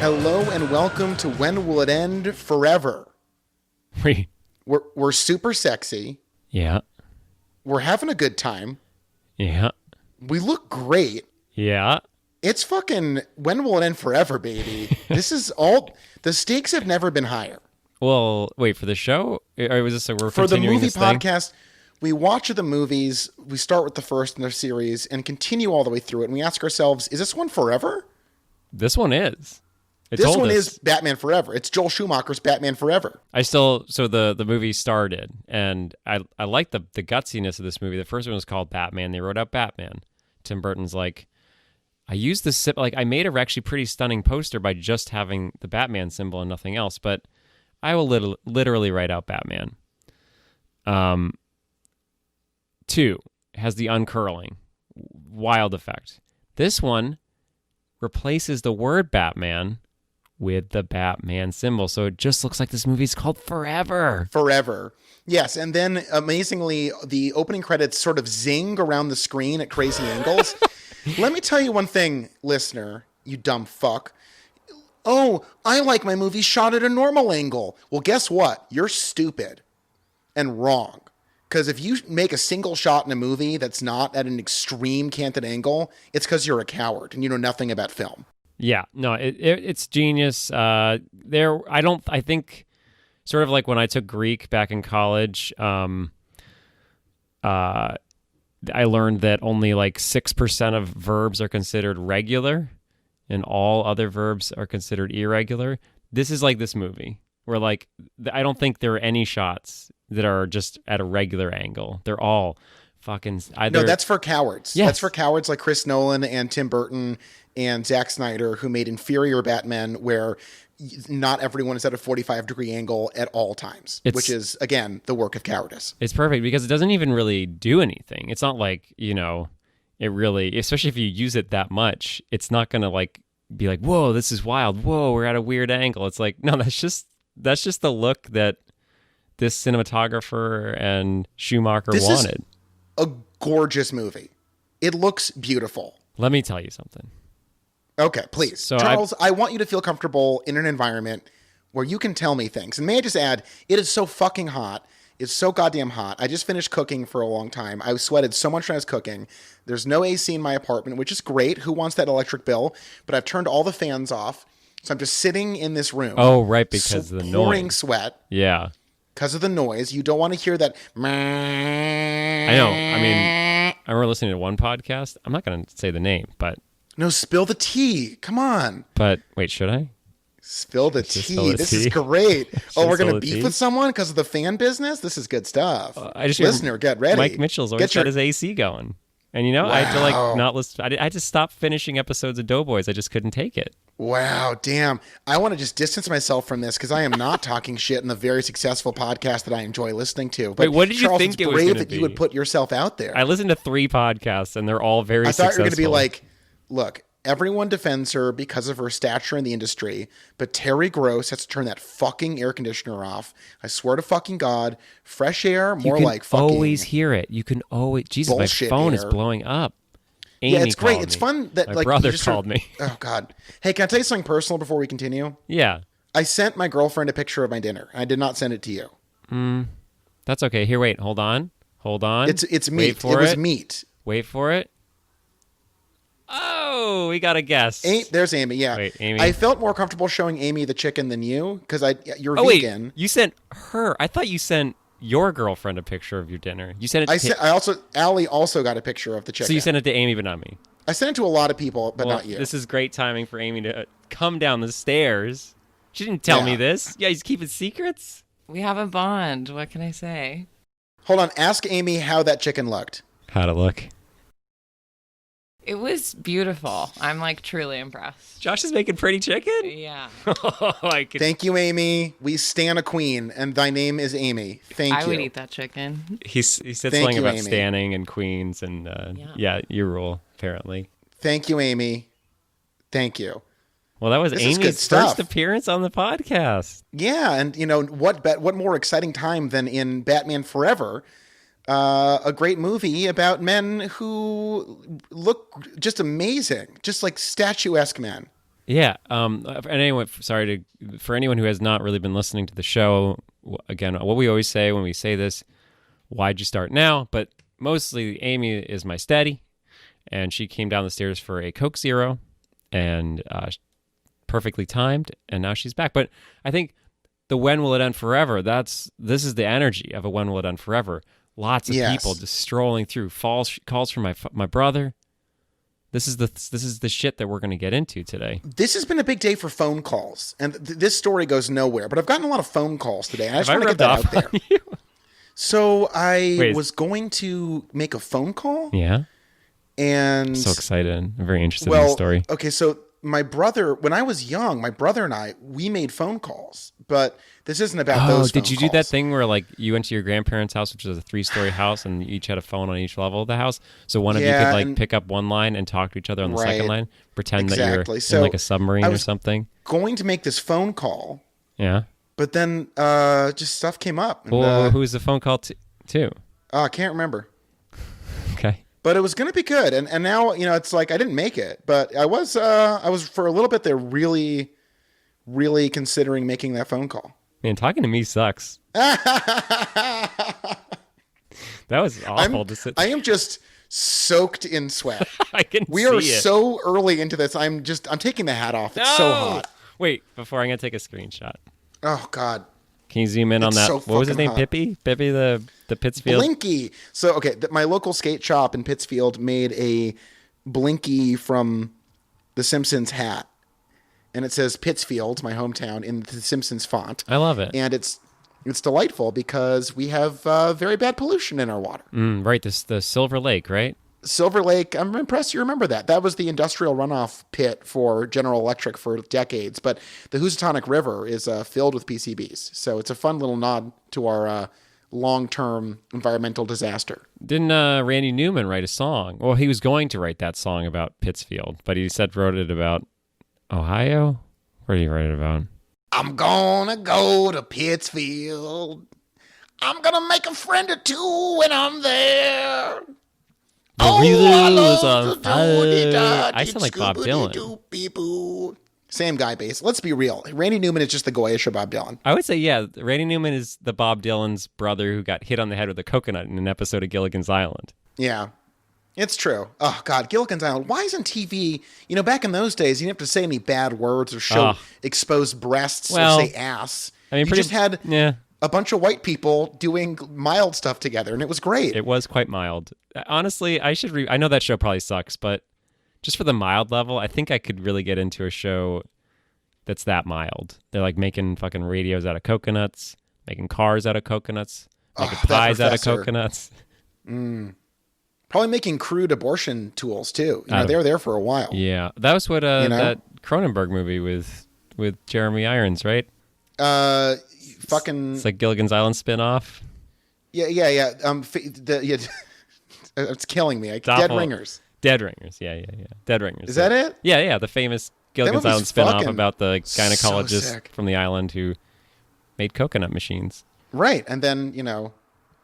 Hello and welcome to When Will It End Forever. Wait. We're super sexy. Yeah. We're having a good time. Yeah. We look great. Yeah. It's fucking When Will It End Forever, baby. This is all... The stakes have never been higher. Well, wait, for the show? Or was this we're For the continuing movie this thing? podcast, we watch the movies, we start with the first in the series, and continue all the way through it, and we ask ourselves, is this one forever? This one is. This one is Batman Forever. It's Joel Schumacher's Batman Forever. So the movie started, and I like the gutsiness of this movie. The first one was called Batman. They wrote out Batman. Tim Burton's like, I used the I made a actually pretty stunning poster by just having the Batman symbol and nothing else, but I will literally write out Batman. 2 has the uncurling, wild effect. This one replaces the word Batman with the Batman symbol. So it just looks like this movie's called Forever. Forever. Yes, and then amazingly, the opening credits sort of zing around the screen at crazy angles. Let me tell you one thing, listener, you dumb fuck. Oh, I like my movies shot at a normal angle. Well, guess what? You're stupid and wrong. Because if you make a single shot in a movie that's not at an extreme canted angle, it's because you're a coward and you know nothing about film. Yeah, no, it's genius. I think sort of like when I took Greek back in college, I learned that only like 6% of verbs are considered regular and all other verbs are considered irregular. This is like this movie where like, I don't think there are any shots that are just at a regular angle. They're all fucking either... No, that's for cowards. Yes. That's for cowards like Chris Nolan and Tim Burton and Zack Snyder, who made inferior Batman where not everyone is at a 45-degree angle at all times, which is, again, the work of cowardice. It's perfect because it doesn't even really do anything. It's not like, it really, especially if you use it that much, it's not going to like be like, whoa, this is wild. Whoa, we're at a weird angle. It's like, no, that's just the look that this cinematographer and Schumacher wanted. A gorgeous movie. It looks beautiful. Let me tell you something. Okay, please. So Charles, I want you to feel comfortable in an environment where you can tell me things. And may I just add, it is so fucking hot. It's so goddamn hot. I just finished cooking for a long time. I sweated so much when I was cooking. There's no AC in my apartment, which is great. Who wants that electric bill? But I've turned all the fans off. So I'm just sitting in this room. Oh, right, because of the noise. Pouring sweat. Yeah. Because of the noise. You don't want to hear that. I know. I mean, I remember listening to one podcast. I'm not going to say the name, but... No, spill the tea. Come on. But wait, should I? Spill the tea. This is great. Oh, we're going to beef with someone because of the fan business? This is good stuff. Listener, get ready. Mike Mitchell's always got his AC going. And wow. I had to not listen. I had to stop finishing episodes of Doughboys. I just couldn't take it. Wow, damn. I want to just distance myself from this because I am not talking shit in the very successful podcast that I enjoy listening to. But wait, what did you Charles, think it was brave going to that be? You would put yourself out there. I listened to 3 podcasts and they're all very successful. I thought you were going to be like, look, everyone defends her because of her stature in the industry, but Terry Gross has to turn that fucking air conditioner off. I swear to fucking God, fresh air, more like fucking... You can always hear it. You can always... Jesus, my phone is blowing up. Amy it's great. It's It's fun that my brother called me. Oh, God. Hey, can I tell you something personal before we continue? Yeah. I sent my girlfriend a picture of my dinner. I did not send it to you. That's okay. Here, wait. Hold on. It's meat. It was meat. Wait for it. Oh, we got a guess. There's Amy, yeah. Wait, Amy. I felt more comfortable showing Amy the chicken than you because you're vegan. Wait, you sent her. I thought you sent your girlfriend a picture of your dinner. You sent it to Allie also got a picture of the chicken. So you sent it to Amy, but not me. I sent it to a lot of people, but not you. This is great timing for Amy to come down the stairs. She didn't tell me this. Yeah, he's keeping secrets. We have a bond. What can I say? Hold on. Ask Amy how that chicken looked. How'd it look? It was beautiful. I'm truly impressed. Josh is making pretty chicken? Yeah. Thank you, Amy. We stan a queen, and thy name is Amy. Thank you. I would eat that chicken. He said something about standing and queens, and your rule, apparently. Thank you, Amy. Thank you. Well, that was Amy's first appearance on the podcast. Yeah, and what more exciting time than in Batman Forever, a great movie about men who look just amazing, just like statuesque men. Yeah. And anyway, for anyone who has not really been listening to the show, again, what we always say when we say this, why'd you start now? But mostly Amy is my steady, and she came down the stairs for a Coke Zero, and perfectly timed, and now she's back. But I think the When Will It End Forever, this is the energy of a When Will It End Forever. Lots of people just strolling through, calls from my brother. This is the shit that we're going to get into today. This has been a big day for phone calls, and this story goes nowhere. But I've gotten a lot of phone calls today, and I just want to get that out there. So I was going to make a phone call. Yeah. And I'm so excited. I'm very interested in this story. Okay, so my brother, when I was young, my brother and I, we made phone calls, but this isn't about those phone did you calls. do that thing where like you went to your grandparents' house, which was a 3-story house, and you each had a phone on each level of the house? So one of you could like pick up one line and talk to each other on the second line, pretend that you're in like a submarine or something? Going to make this phone call. Yeah. But then just stuff came up. And, well, who was the phone call to? I can't remember. Okay. But it was going to be good. And now, it's like I didn't make it. But I was for a little bit there really, really considering making that phone call. Man, talking to me sucks. That was awful to sit. I am just soaked in sweat. I can we see are it. so early into this. I'm taking the hat off. It's so hot. Wait, before I'm going to take a screenshot. Oh, God. Can you zoom in on that? So what was his name? hot. Pippi, the Pittsfield? Blinky. So, okay, my local skate shop in Pittsfield made a Blinky from The Simpsons hat. And it says Pittsfield, my hometown, in the Simpsons font. I love it. And it's delightful because we have very bad pollution in our water. Right, the Silver Lake, right? Silver Lake, I'm impressed you remember that. That was the industrial runoff pit for General Electric for decades. But the Housatonic River is filled with PCBs. So it's a fun little nod to our long-term environmental disaster. Didn't Randy Newman write a song? Well, he was going to write that song about Pittsfield, but he wrote it about Ohio? Where did he write it about? I'm gonna go to Pittsfield. I'm gonna make a friend or two when I'm there. I sound like Bob Dylan. Same guy, base. Let's be real. Randy Newman is just the Goyish of Bob Dylan. I would say, yeah, Randy Newman is the Bob Dylan's brother who got hit on the head with a coconut in an episode of Gilligan's Island. Yeah, it's true. Oh, God, Gilligan's Island. Why isn't TV, back in those days, you didn't have to say any bad words or show exposed breasts or say ass. I mean, you just had a bunch of white people doing mild stuff together, and it was great. It was quite mild. Honestly, I know that show probably sucks, but just for the mild level, I think I could really get into a show that's that mild. They're like making fucking radios out of coconuts, making cars out of coconuts, making pies out of coconuts. Probably making crude abortion tools too. They were there for a while. Yeah, that was what that Cronenberg movie with Jeremy Irons, right? It's like Gilligan's Island spinoff. Yeah. It's killing me. Dead Ringers. Dead Ringers. Yeah. Dead Ringers. Is that it? Yeah. The famous Gilligan's Island spinoff about the gynecologist from the island who made coconut machines. Right, and then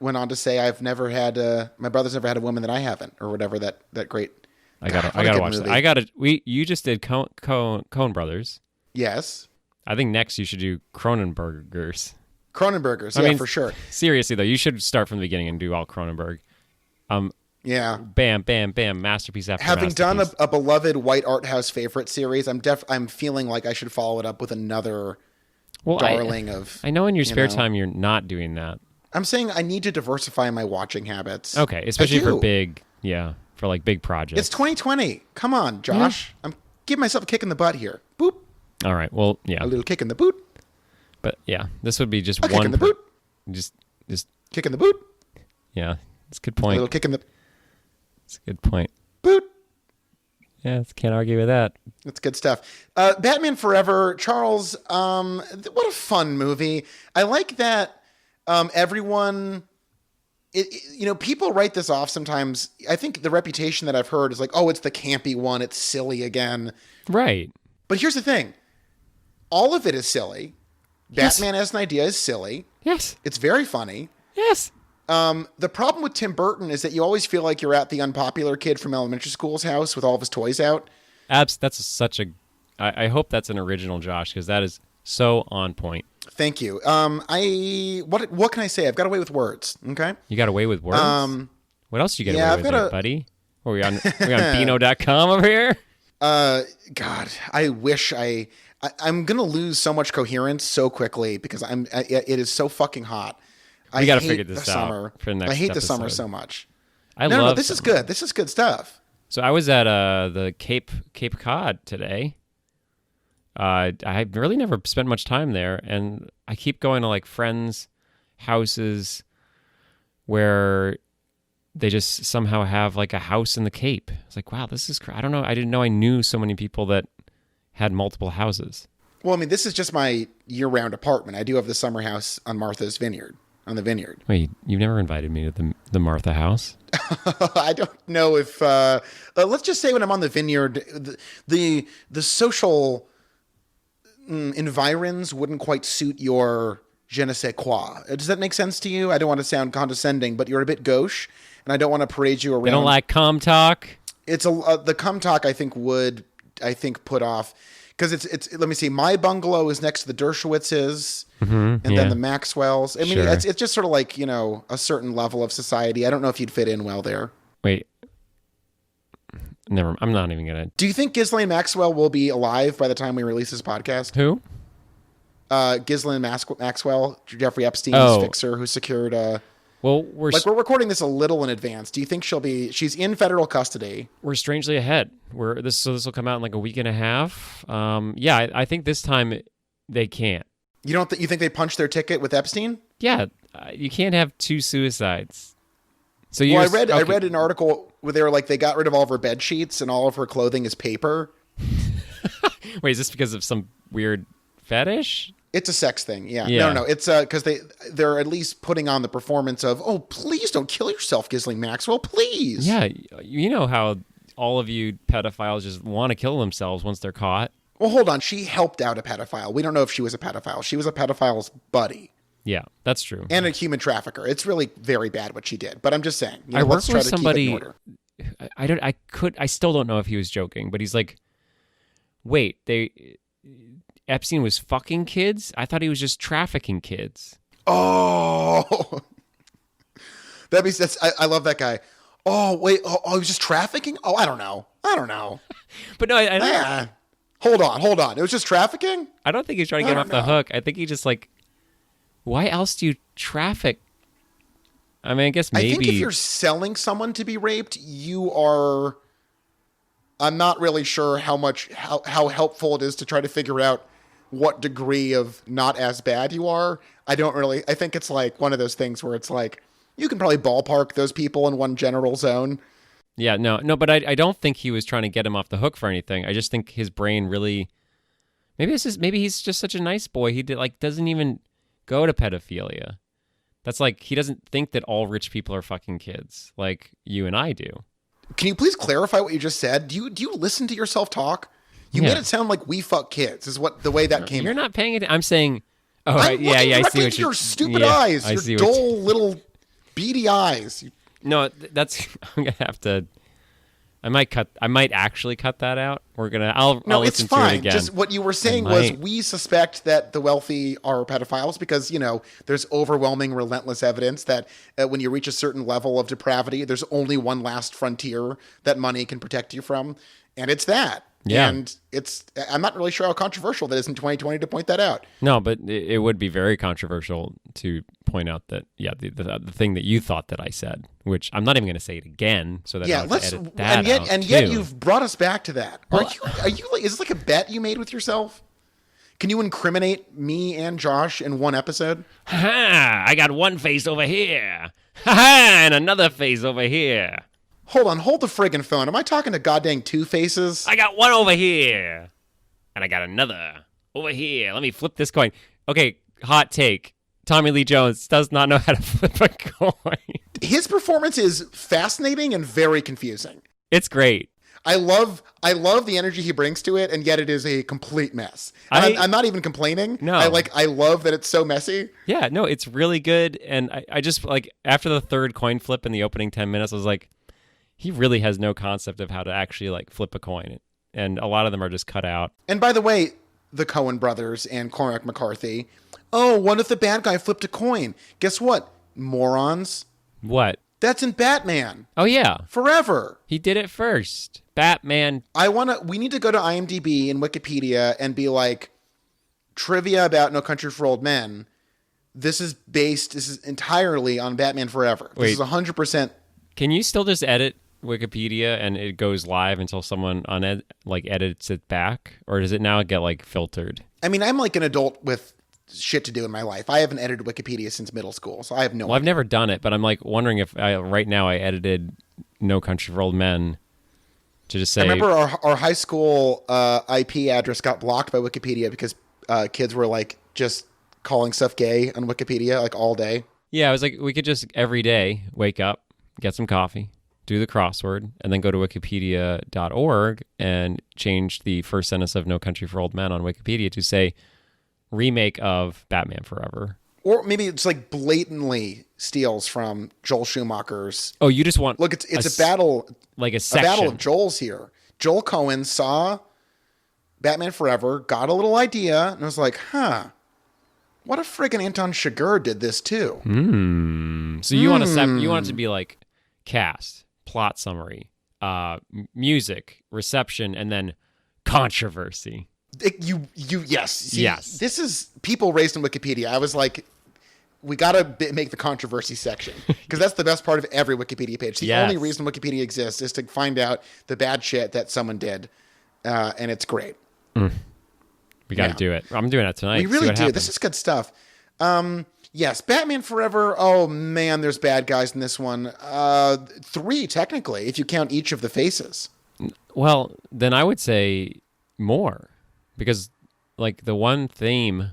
went on to say, "I've never had my brother's never had a woman that I haven't," or whatever that great. I gotta watch that. You just did Coen Brothers. Yes. I think next you should do Cronenbergers. I mean, for sure. Seriously though, you should start from the beginning and do all Cronenberg. Yeah. Bam, bam, bam. Masterpiece after Having masterpiece. done a beloved white art house favorite series, I'm feeling like I should follow it up with another darling of. I know in your spare time you're not doing that. I'm saying I need to diversify my watching habits. Okay, especially for big projects. It's 2020. Come on, Josh. Mm-hmm. I'm giving myself a kick in the butt here. Boop. All right. Well, yeah. A little kick in the boot. But yeah, this would be just one kick in the boot. Just kick in the boot. Yeah, it's a good point. A little kick in the. It's a good point. Boot. Yeah, can't argue with that. That's good stuff. Batman Forever, Charles. What a fun movie. I like that. Everyone. People write this off sometimes. I think the reputation that I've heard is like, oh, it's the campy one. It's silly again. Right. But here's the thing. All of it is silly. Yes. Batman as an idea is silly. Yes. It's very funny. Yes. The problem with Tim Burton is that you always feel like you're at the unpopular kid from elementary school's house with all of his toys out. That's such a I hope that's an original Josh, because that is so on point. Thank you. What can I say? I've got away with words. Okay. You got away with words? What else did you get yeah, away with, there, buddy? Are we on Beano.com over here? God, I wish I'm gonna lose so much coherence so quickly because it is so fucking hot. We got to figure this out for the next I hate episode. the summer so much. No, this is good. This is good stuff. So I was at the Cape Cod today. I really never spent much time there, and I keep going to like friends' houses where they just somehow have like a house in the Cape. It's like, wow, this is I don't know. I didn't know I knew so many people that had multiple houses. Well, I mean, this is just my year-round apartment. I do have the summer house on Martha's Vineyard. On the vineyard. Wait, you've never invited me to the Martha house? I don't know if let's just say when I'm on the vineyard, the social environs wouldn't quite suit your je ne sais quoi. Does that make sense to you? I don't want to sound condescending, but you're a bit gauche, and I don't want to parade you around. They don't like cum talk? It's the cum talk I think put off, because it's let me see, my bungalow is next to the Dershowitz's, and then the Maxwell's. I mean, Sure. it's just sort of like, you know, a certain level of society. I don't know if you'd fit in well there. Wait. Never. I'm not even gonna. Do you think Ghislaine Maxwell will be alive by the time we release this podcast? Who? Ghislaine Maxwell, Jeffrey Epstein's fixer, who secured. Well, we're recording this a little in advance. Do you think she's in federal custody? We're strangely ahead. This will come out in like a week and a half. Yeah, I think this time they can't. You don't you think they punched their ticket with Epstein? Yeah, you can't have two suicides. So I read an article where they were like, they got rid of all of her bed sheets and all of her clothing is paper. Wait, is this because of some weird fetish? It's a sex thing. Yeah. Yeah. No. It's because they're at least putting on the performance of, oh, please don't kill yourself, Ghislaine Maxwell, please. Yeah, you know how all of you pedophiles just want to kill themselves once they're caught. Well, hold on. She helped out a pedophile. We don't know if she was a pedophile. She was a pedophile's buddy. Yeah, that's true. And a human trafficker. It's really very bad what she did. But I'm just saying. I worked with somebody. I still don't know if he was joking, but he's like, wait, Epstein was fucking kids? I thought he was just trafficking kids. Oh, that means I love that guy. Oh, wait. Oh, he was just trafficking? Oh, I don't know. But no, I don't. Hold on. It was just trafficking? I don't think he's trying to get him off the hook. I think he just like, why else do you traffic? I mean, I guess maybe. I think if you're selling someone to be raped, you are. I'm not really sure how helpful it is to try to figure out what degree of not as bad you are. I think it's like one of those things where it's like, you can probably ballpark those people in one general zone. Yeah, no, but I don't think he was trying to get him off the hook for anything. I just think his brain really, maybe he's just such a nice boy. He doesn't even go to pedophilia. That's like, he doesn't think that all rich people are fucking kids like you and I do. Can you please clarify what you just said? Do you listen to yourself talk? You made it sound like we fuck kids is what the way that came. You're not paying it. I'm saying, I see what your stupid eyes, your dull little beady eyes. No, that's. I'm gonna have to. I might actually cut that out. I'll listen to it again. Just what you were saying was, we suspect that the wealthy are pedophiles because, you know, there's overwhelming, relentless evidence that when you reach a certain level of depravity, there's only one last frontier that money can protect you from, and it's that. Yeah. And I'm not really sure how controversial that is in 2020 to point that out. No, but it would be very controversial to point out that, the thing that you thought that I said, which I'm not even going to say it again, so that I don't have to edit that out. And yet you've brought us back to that. Are you like, is this like a bet you made with yourself? Can you incriminate me and Josh in one episode? Ha! I got one face over here. Ha! And another face over here. Hold on, hold the friggin' phone. Am I talking to goddamn Two Faces? I got one over here. And I got another over here. Let me flip this coin. Okay, hot take. Tommy Lee Jones does not know how to flip a coin. His performance is fascinating and very confusing. It's great. I love the energy he brings to it, and yet it is a complete mess. And I'm not even complaining. No. I love that it's so messy. Yeah, no, it's really good. And I just, like, after the third coin flip in the opening 10 minutes, I was like, he really has no concept of how to actually like flip a coin. and a lot of them are just cut out. And by the way, the Coen brothers and Cormac McCarthy, oh, what if the bad guy flipped a coin? Guess what, morons? What? That's in Batman. Oh, yeah. Forever. He did it first. Batman. We need to go to IMDb and Wikipedia and be like, trivia about No Country for Old Men. This is entirely on Batman Forever. Wait. This is 100%. Can you still just edit Wikipedia and it goes live until someone edits it back? Or does it now get like filtered? I mean, I'm like an adult with shit to do in my life. I haven't edited Wikipedia since middle school, so I have no Well, I've never done it, but I'm like wondering if right now I edited No Country for Old Men to just say... I remember our high school IP address got blocked by Wikipedia because kids were like just calling stuff gay on Wikipedia like all day. Yeah, I was like, we could just every day wake up, get some coffee, do the crossword, and then go to wikipedia.org and change the first sentence of No Country for Old Men on Wikipedia to say remake of Batman Forever. Or maybe it's like blatantly steals from Joel Schumacher's. Oh, you just want... Look, it's a battle. Like a A section. battle of Joels here. Joel Coen saw Batman Forever, got a little idea, and was like, what if friggin' Anton Chigurh did this too? So you want it to be like cast, plot summary, music, reception, and then controversy. Yes. See, Yes. This is people raised in Wikipedia. I was like, we got to make the controversy section because that's the best part of every Wikipedia page. The Yes. only reason Wikipedia exists is to find out the bad shit that someone did, and it's great. We got to do it. I'm doing it tonight. We really do. Happens. This is good stuff. Yes, Batman Forever. Oh man, there's bad guys in this one. 3 technically, if you count each of the faces. Well, then I would say more because like the one theme...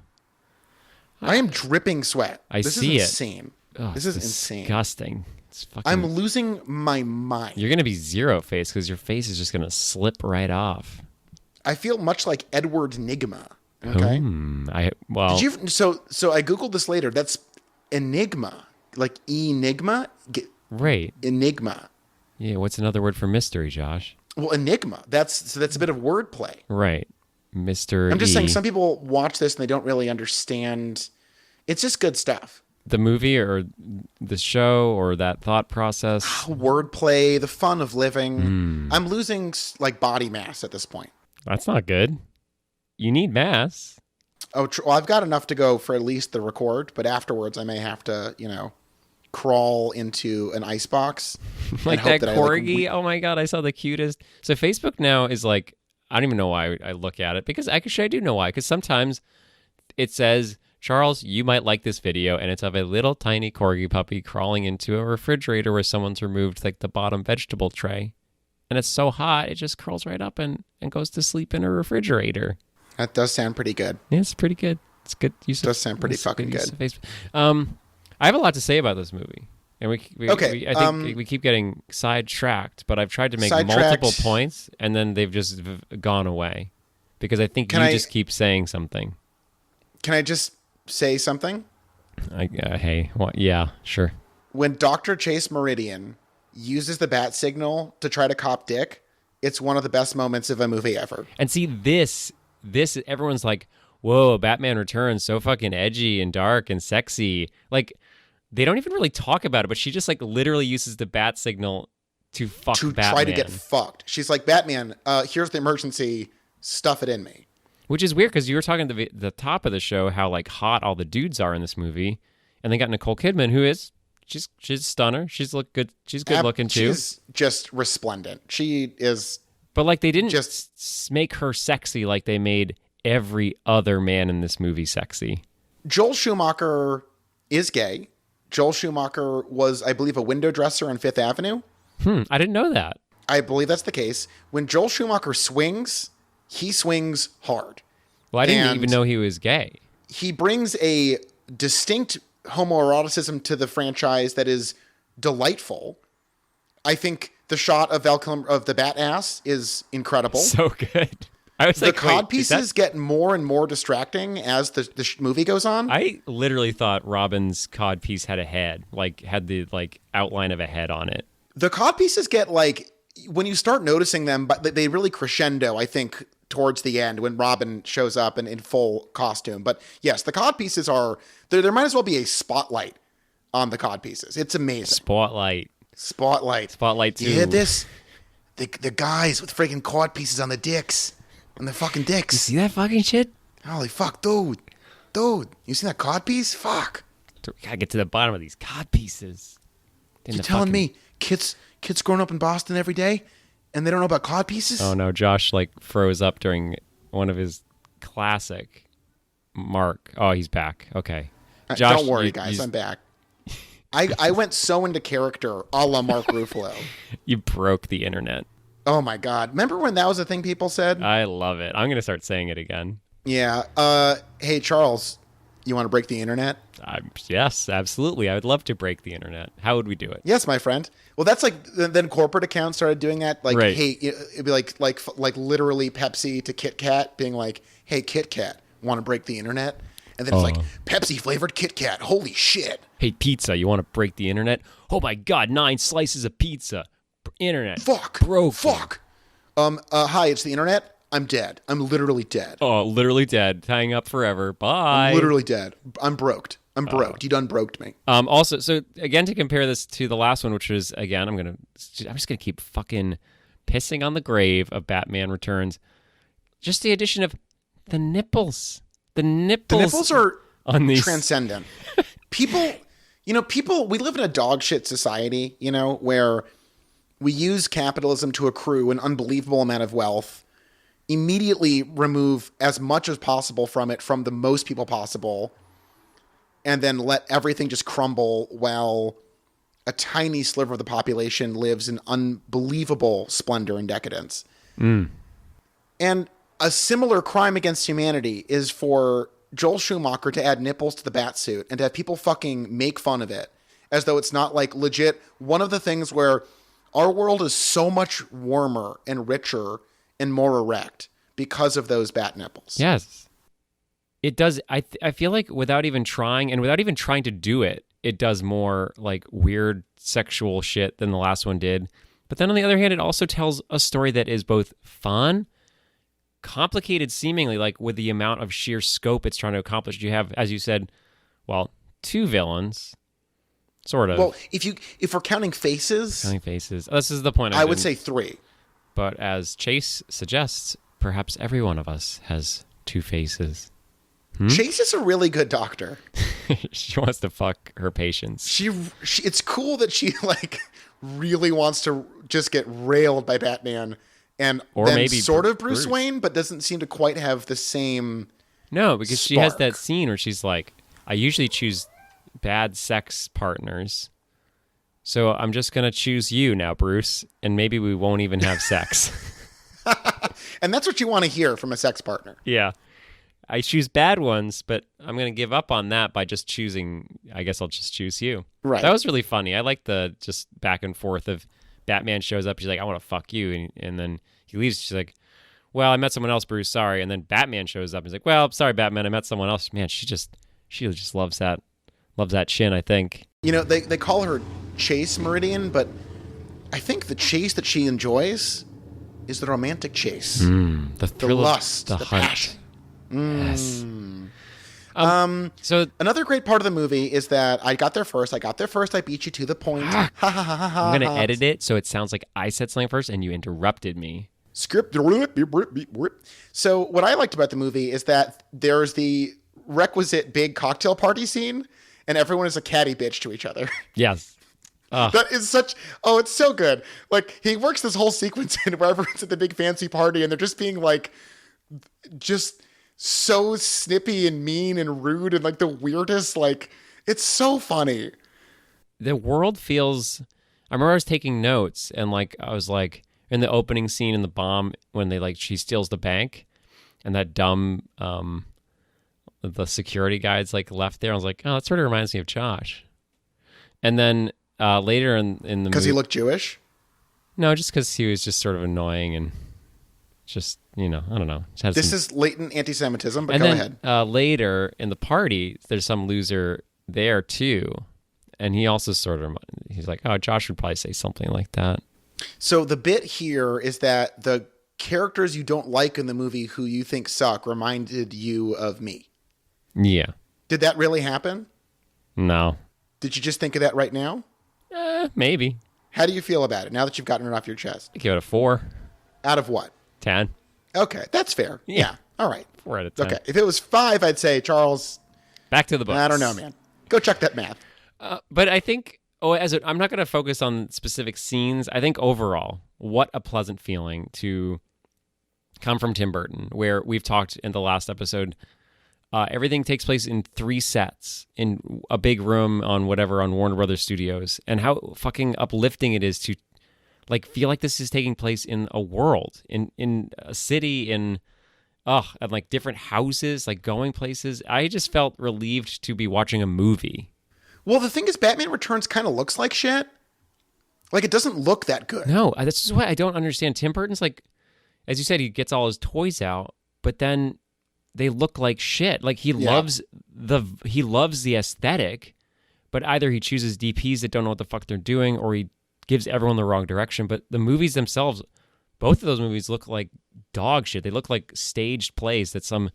I am dripping sweat. This see is it. insane. Oh, This it's is insane. disgusting. It's fucking... I'm losing my mind. You're going to be zero face because your face is just going to slip right off. I feel much like Edward Nygma. Okay. Well, Did you? So I googled this later. That's enigma, like enigma. right. Enigma. Yeah. What's another word for mystery, Josh? Well, enigma. That's a bit of wordplay. Right. Mr. I'm just saying some people watch this and they don't really understand. It's just good stuff. The movie or the show or that thought process. Wordplay, the fun of living. I'm losing like body mass at this point. That's not good. You need mass. Oh, well, I've got enough to go for at least the record, but afterwards I may have to, crawl into an icebox. Like that corgi. Oh my God, I saw the cutest. So Facebook now is like, I don't even know why I look at it because actually I do know why. Because sometimes it says, Charles, you might like this video, and it's of a little tiny corgi puppy crawling into a refrigerator where someone's removed like the bottom vegetable tray. And it's so hot, it just curls right up and goes to sleep in a refrigerator. That does sound pretty good. Yeah, it's pretty good. It's good use. Does sound pretty fucking good. I have a lot to say about this movie, and Okay, I think we keep getting sidetracked. But I've tried to make multiple points, and then they've just gone away because I think just keep saying something. Can I just say something? Hey, what? Yeah, sure. When Dr. Chase Meridian uses the bat signal to try to cop Dick, it's one of the best moments of a movie ever. And see, this everyone's like, whoa, Batman Returns, so fucking edgy and dark and sexy. Like, they don't even really talk about it, but she just like literally uses the bat signal to fuck Batman. Try to get fucked. She's like, Batman, here's the emergency, stuff it in me. Which is weird because you were talking at the top of the show how like hot all the dudes are in this movie, and they got Nicole Kidman, who is she's a stunner. She's good. She's good looking too. She's just resplendent. She is. But like they didn't just make her sexy like they made every other man in this movie sexy. Joel Schumacher is gay. Joel Schumacher was, I believe, a window dresser on Fifth Avenue. I didn't know that. I believe that's the case. When Joel Schumacher swings, he swings hard. Well, I didn't even know he was gay. He brings a distinct homoeroticism to the franchise that is delightful. I think the shot of Val Kilmer of the bat ass is incredible. So good. I was the cod pieces get more and more distracting as the movie goes on. I literally thought Robin's cod piece had a head, like had the like outline of a head on it. The cod pieces get like when you start noticing them, but they really crescendo, I think, towards the end when Robin shows up in full costume. But yes, the codpieces are there might as well be a spotlight on the codpieces. It's amazing. Spotlight 2. You hear this? The guys with freaking codpieces on the dicks. On their fucking dicks. You see that fucking shit? Holy fuck, dude. Dude, you seen that codpiece? Fuck. We gotta get to the bottom of these codpieces. You're telling me kids growing up in Boston every day and they don't know about codpieces? Oh no, Josh like froze up during one of his classic Mark. Oh, he's back. Okay. Josh, don't worry, guys. I'm back. I went so into character a la Mark Ruffalo. You broke the internet. Oh my God. Remember when that was a thing people said? I love it. I'm going to start saying it again. Yeah. Hey, Charles, you want to break the internet? Yes, absolutely. I would love to break the internet. How would we do it? Yes, my friend. Well, that's like then corporate accounts started doing that. Like, right. Hey, it'd be like literally Pepsi to Kit Kat being like, hey, Kit Kat, want to break the internet? And then it's like Pepsi flavored Kit Kat. Holy shit. Hey, pizza, you want to break the internet? Oh my God, 9 slices of pizza. Internet. Fuck. Broken. Fuck. Hi, it's the internet. I'm dead. I'm literally dead. Oh, literally dead. Tying up forever. Bye. I'm literally dead. I'm broked. I'm broked. You done broked me. Also, so again, to compare this to the last one, which was, again, I'm just gonna keep fucking pissing on the grave of Batman Returns. Just the addition of the nipples. The nipples are on these transcendent. People, we live in a dog shit society, where we use capitalism to accrue an unbelievable amount of wealth, immediately remove as much as possible from it from the most people possible, and then let everything just crumble while a tiny sliver of the population lives in unbelievable splendor and decadence. And a similar crime against humanity is for Joel Schumacher to add nipples to the Batsuit and to have people fucking make fun of it as though it's not like legit. One of the things where our world is so much warmer and richer and more erect because of those bat nipples. Yes. It does. I feel like without even trying and without even trying to do it, it does more like weird sexual shit than the last one did. But then on the other hand, it also tells a story that is both fun, complicated seemingly, like with the amount of sheer scope it's trying to accomplish. You have, as you said, well, 2 villains, sort of. Well, if we're counting faces, this is the point. I would say 3. But as Chase suggests, perhaps every one of us has 2 faces. Chase is a really good doctor. She wants to fuck her patients. She it's cool that she like really wants to just get railed by Batman. And or then maybe sort of Bruce Wayne, but doesn't seem to quite have the same. No, because she has that scene where she's like, I usually choose bad sex partners. So I'm just going to choose you now, Bruce. And maybe we won't even have sex. And that's what you want to hear from a sex partner. Yeah. I choose bad ones, but I'm going to give up on that by just choosing, I guess I'll just choose you. Right. That was really funny. I like the just back and forth of Batman shows up. She's like, I want to fuck you. And then he leaves. She's like, well, I met someone else, Bruce. Sorry. And then Batman shows up. He's like, well, sorry, Batman. I met someone else. Man, she just loves that chin, I think. They call her Chase Meridian, but I think the chase that she enjoys is the romantic chase. The thrill, the lust, the hunt. passion. Yes. So another great part of the movie is that I got there first. I beat you to the point. I'm going to edit it so it sounds like I said something first and you interrupted me. Script. So what I liked about the movie is that there's the requisite big cocktail party scene and everyone is a catty bitch to each other. Yes. That is it's so good. Like he works this whole sequence in where everyone's at the big fancy party and they're just being like, just so snippy and mean and rude and like the weirdest, like it's so funny. The world feels, I remember I was taking notes and like, I was like in the opening scene in the bomb when they like, she steals the bank and that dumb, the security guys like left there. I was like, oh, that sort of reminds me of Josh. And then later in the movie. Because he looked Jewish? No, just because he was just sort of annoying and just, I don't know. This is latent anti-Semitism, but and go then, ahead. Later in the party, there's some loser there too. And he also he's like, oh, Josh would probably say something like that. So the bit here is that the characters you don't like in the movie who you think suck reminded you of me. Yeah. Did that really happen? No. Did you just think of that right now? Maybe. How do you feel about it now that you've gotten it off your chest? I give it a 4. Out of what? 10. Okay, that's fair. Yeah. All right. 4 out of 10. Okay. If it was 5, I'd say, Charles, Back to the books. I don't know, man. Go check that math. But I think, I'm not going to focus on specific scenes. I think overall, what a pleasant feeling to come from Tim Burton, where we've talked in the last episode. Everything takes place in 3 sets in a big room on Warner Brothers Studios, and how fucking uplifting it is to like feel like this is taking place in a world, in a city, and like different houses, like going places. I just felt relieved to be watching a movie. Well, the thing is, Batman Returns kind of looks like shit. Like, it doesn't look that good. No, that's just why I don't understand. Tim Burton's like, as you said, he gets all his toys out, but then they look like shit. Like he loves the aesthetic, but either he chooses DPs that don't know what the fuck they're doing, or he gives everyone the wrong direction. But the movies themselves, both of those movies look like dog shit. They look like staged plays that someone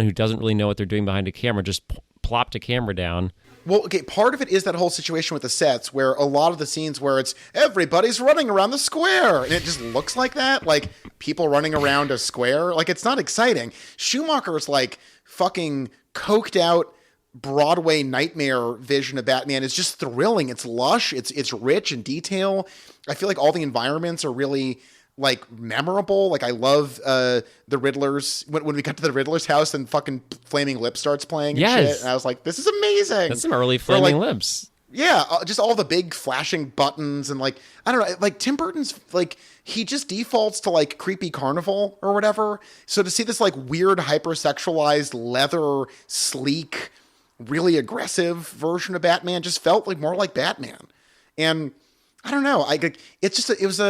who doesn't really know what they're doing behind a camera just plopped a camera down. Well, okay, part of it is that whole situation with the sets where a lot of the scenes where it's everybody's running around the square and it just looks like that, like people running around a square. Like, it's not exciting. Schumacher's like fucking coked out Broadway nightmare vision of Batman is just thrilling. It's lush. It's rich in detail. I feel like all the environments are really like memorable. Like, I love the Riddler's when we got to the Riddler's house and fucking Flaming Lips starts playing and shit. And I was like, this is amazing. That's some early Flaming Lips. Yeah, just all the big flashing buttons and like, I don't know, like Tim Burton's like, he just defaults to like creepy carnival or whatever. So to see this like weird hypersexualized leather sleek really aggressive version of Batman just felt like more like Batman. And I don't know, it was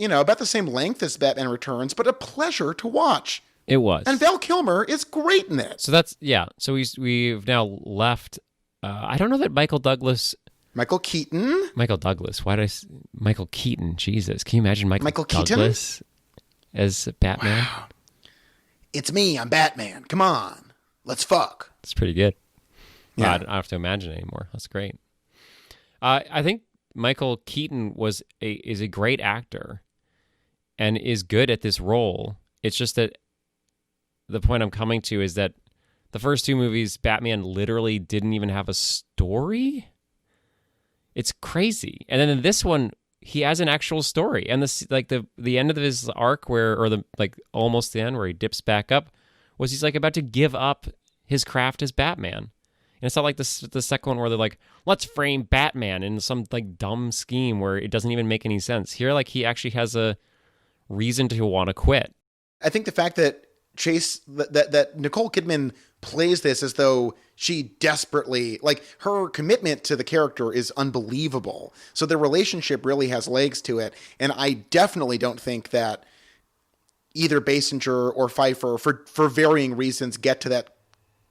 about the same length as Batman Returns, but a pleasure to watch. It was. And Val Kilmer is great in it. So that's, yeah. So we've now left, I don't know that Michael Keaton. Why did Michael Keaton? Jesus. Can you imagine Michael Douglas as Batman? Wow. It's me, I'm Batman. Come on. Let's fuck. It's pretty good. Yeah. I don't have to imagine it anymore. That's great. I think Michael Keaton is a great actor and is good at this role. It's just that the point I'm coming to is that the first 2 movies, Batman literally didn't even have a story. It's crazy. And then in this one, he has an actual story. And this, like the end of his arc almost the end where he dips back up was he's like about to give up his craft as Batman. And it's not like the second one where they're like, let's frame Batman in some like dumb scheme where it doesn't even make any sense. Here, like he actually has a reason to want to quit. I think the fact that that Nicole Kidman plays this as though she desperately, like her commitment to the character is unbelievable. So their relationship really has legs to it. And I definitely don't think that either Basinger or Pfeiffer, for varying reasons, get to that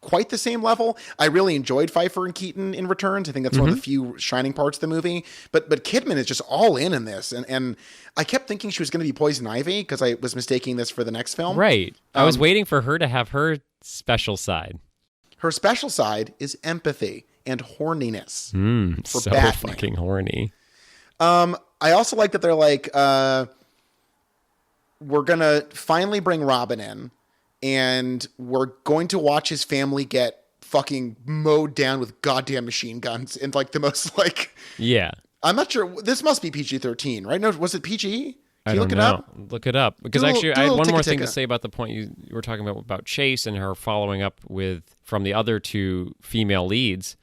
quite the same level. I really enjoyed Pfeiffer and Keaton in Returns. I think that's one of the few shining parts of the movie. But Kidman is just all in this. And I kept thinking she was going to be Poison Ivy because I was mistaking this for the next film. Right. I was waiting for her to have her special side. Her special side is empathy and horniness. For so Batman. Fucking horny. I also like that they're like, we're going to finally bring Robin in. And we're going to watch his family get fucking mowed down with goddamn machine guns in like the most like... Yeah. I'm not sure. This must be PG-13, right? No, was it PG? I don't know. Look it up. Because I had one more thing to say about the point you were talking about Chase and her following up from the other 2 female leads.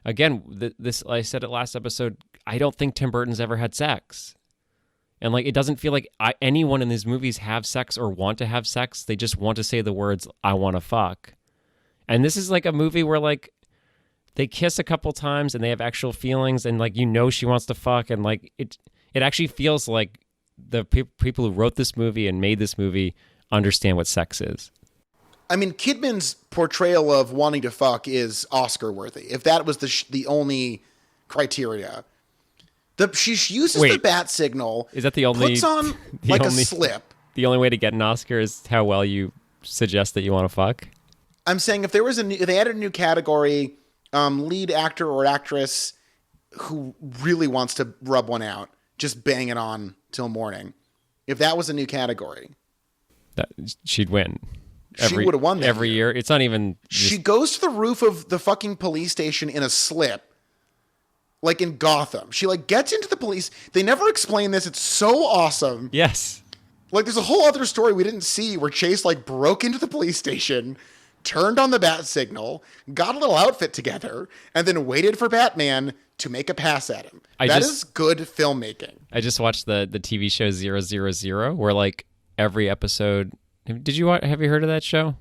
Again, this I said it last episode, I don't think Tim Burton's ever had sex. And like, it doesn't feel like anyone in these movies have sex or want to have sex. They just want to say the words, I want to fuck. And this is like a movie where like they kiss a couple times and they have actual feelings and like, she wants to fuck. And like, it actually feels like the people who wrote this movie and made this movie understand what sex is. I mean, Kidman's portrayal of wanting to fuck is Oscar worthy. If that was the only criteria. She uses the bat signal. Is that the only... Puts on a slip. The only way to get an Oscar is how well you suggest that you want to fuck? I'm saying if there was they added a new category, lead actor or actress who really wants to rub one out, just bang it on till morning. If that was a new category, she'd win. She would have won that every year. It's not even. She goes to the roof of the fucking police station in a slip, like in Gotham. She like gets into the police. They never explain this. It's so awesome. Yes. Like there's a whole other story we didn't see where Chase like broke into the police station, turned on the bat signal, got a little outfit together, and then waited for Batman to make a pass at him. That is good filmmaking. I just watched the TV show 000, where like every episode. Have you heard of that show?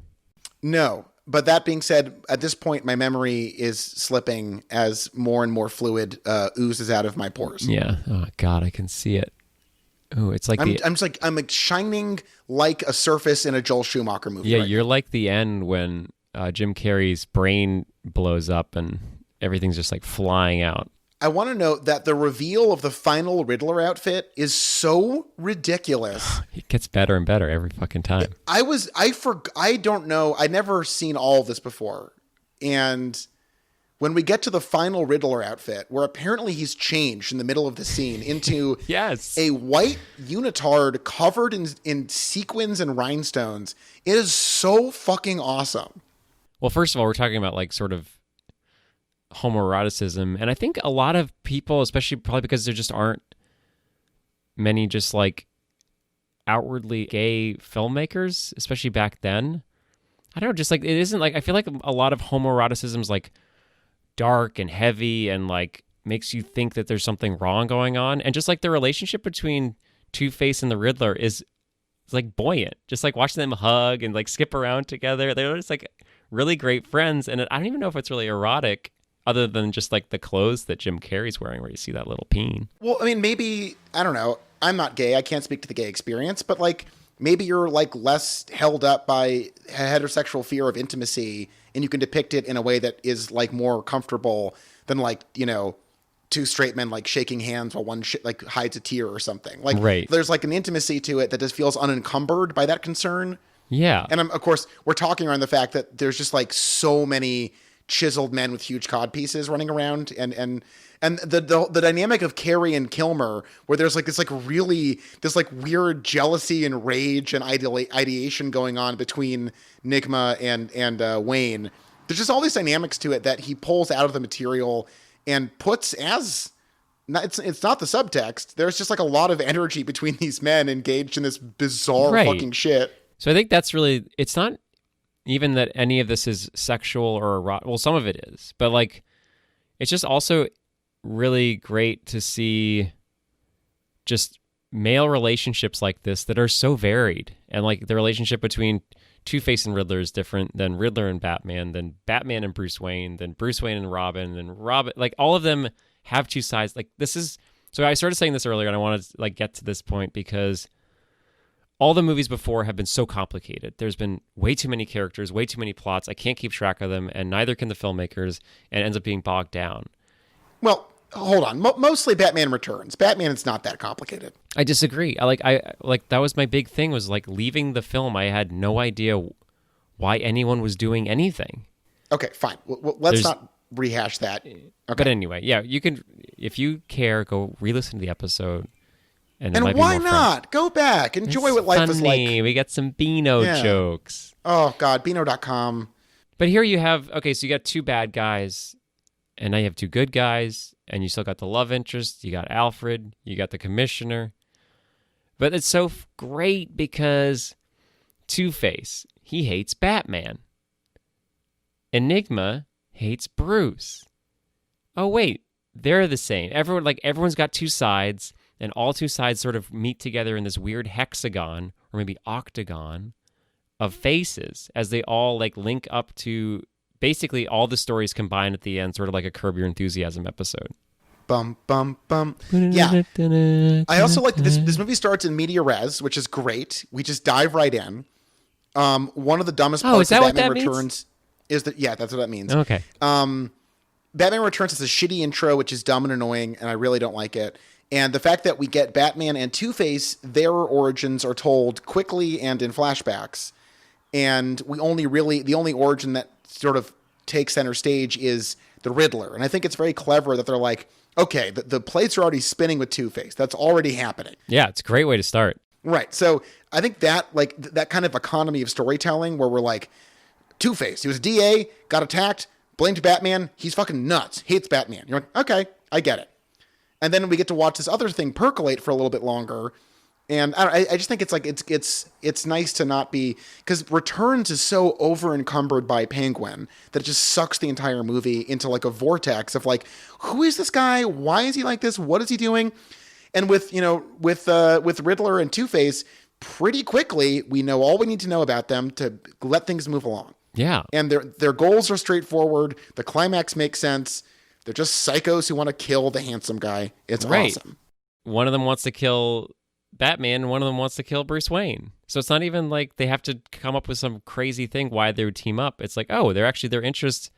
No, but that being said, at this point, my memory is slipping as more and more fluid oozes out of my pores. Yeah. Oh God, I can see it. Oh, it's like I'm like shining like a surface in a Joel Schumacher movie. Yeah, you're like the end when Jim Carrey's brain blows up and everything's just like flying out. I want to note that the reveal of the final Riddler outfit is so ridiculous. It gets better and better every fucking time. I don't know. I'd never seen all of this before. And when we get to the final Riddler outfit, where apparently he's changed in the middle of the scene into yes. a white unitard covered in sequins and rhinestones, it is so fucking awesome. Well, first of all, we're talking about like sort of homoeroticism, and I think a lot of people, especially probably because there just aren't many just like outwardly gay filmmakers, especially back then. I don't know, just like it isn't like I feel like a lot of homoeroticism is like dark and heavy and like makes you think that there's something wrong going on, and just like the relationship between Two-Face and the Riddler is like buoyant. Just like watching them hug and like skip around together, they're just like really great friends, and I don't even know if it's really erotic. Other than just like the clothes that Jim Carrey's wearing where you see that little peen. Well, I mean, maybe, I don't know. I'm not gay. I can't speak to the gay experience, but like maybe you're like less held up by heterosexual fear of intimacy and you can depict it in a way that is like more comfortable than like, you know, two straight men like shaking hands while one like hides a tear or something. Like right. There's like an intimacy to it that just feels unencumbered by that concern. Yeah. And of course, we're talking around the fact that there's just like so many chiseled men with huge cod pieces running around, and the dynamic of Carey and Kilmer, where there's like this like really this like weird jealousy and rage and ideation going on between Nigma and Wayne. There's just all these dynamics to it that he pulls out of the material and puts as it's not the subtext. There's just like a lot of energy between these men engaged in this bizarre fucking shit. So I think that's really, it's not even that any of this is sexual or erotic. Well, some of it is, but like, it's just also really great to see just male relationships like this that are so varied. And like the relationship between Two-Face and Riddler is different than Riddler and Batman, than Batman and Bruce Wayne, than Bruce Wayne and Robin, and Robin. Like all of them have two sides. Like this is, so I started saying this earlier and I wanted to like get to this point because all the movies before have been so complicated. There's been way too many characters, way too many plots. I can't keep track of them, and neither can the filmmakers, and it ends up being bogged down. Well, hold on. Mostly Batman Returns. Batman is not that complicated. I disagree. I like that was my big thing, was like leaving the film, I had no idea why anyone was doing anything. Okay, fine. Well, let's not rehash that. Okay. But anyway, yeah, you can, if you care, go re-listen to the episode. And why not? Go back. Enjoy what life is like. We got some Beano jokes. Oh, God. Beano.com. But here you have, okay, so you got two bad guys, and now you have two good guys, and you still got the love interest. You got Alfred. You got the commissioner. But it's so great because Two-Face, he hates Batman. Enigma hates Bruce. Oh, wait. They're the same. Everyone's got two sides. And all two sides sort of meet together in this weird hexagon or maybe octagon of faces as they all like link up to basically all the stories combined at the end, sort of like a Curb Your Enthusiasm episode. Bum, bum, bum. Yeah. I also like this movie starts in media res, which is great. We just dive right in. One of the dumbest parts of Batman Returns is that, yeah, that's what that means. Okay. Batman Returns has a shitty intro, which is dumb and annoying, and I really don't like it. And the fact that we get Batman and Two-Face, their origins are told quickly and in flashbacks. And the only origin that sort of takes center stage is the Riddler. And I think it's very clever that they're like, okay, the plates are already spinning with Two-Face. That's already happening. Yeah, it's a great way to start. Right. So I think that that kind of economy of storytelling where we're like, Two-Face, he was a DA, got attacked, blamed Batman. He's fucking nuts. Hates Batman. You're like, okay, I get it. And then we get to watch this other thing percolate for a little bit longer. And I just think it's like, it's nice to not be, because Returns is so over encumbered by Penguin that it just sucks the entire movie into like a vortex of like, who is this guy? Why is he like this? What is he doing? And with Riddler and Two-Face, pretty quickly, we know all we need to know about them to let things move along. Yeah. And their goals are straightforward. The climax makes sense. They're just psychos who want to kill the handsome guy. It's awesome. One of them wants to kill Batman, and one of them wants to kill Bruce Wayne. So it's not even like they have to come up with some crazy thing why they would team up. It's like, oh, their interests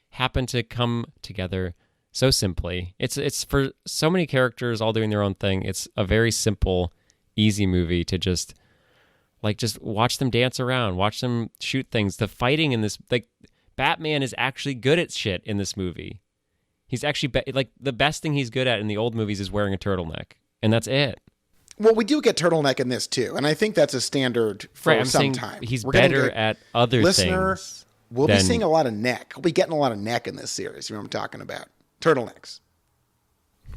happen to come together so simply. It's for so many characters all doing their own thing. It's a very simple, easy movie to just watch them dance around, watch them shoot things. The fighting in this, like, Batman is actually good at shit in this movie. He's actually the best thing he's good at in the old movies is wearing a turtleneck, and that's it. Well, we do get turtleneck in this too, and I think that's a standard for some time. He's better at other things. We'll be seeing a lot of neck. We'll be getting a lot of neck in this series. You know what I'm talking about? Turtlenecks.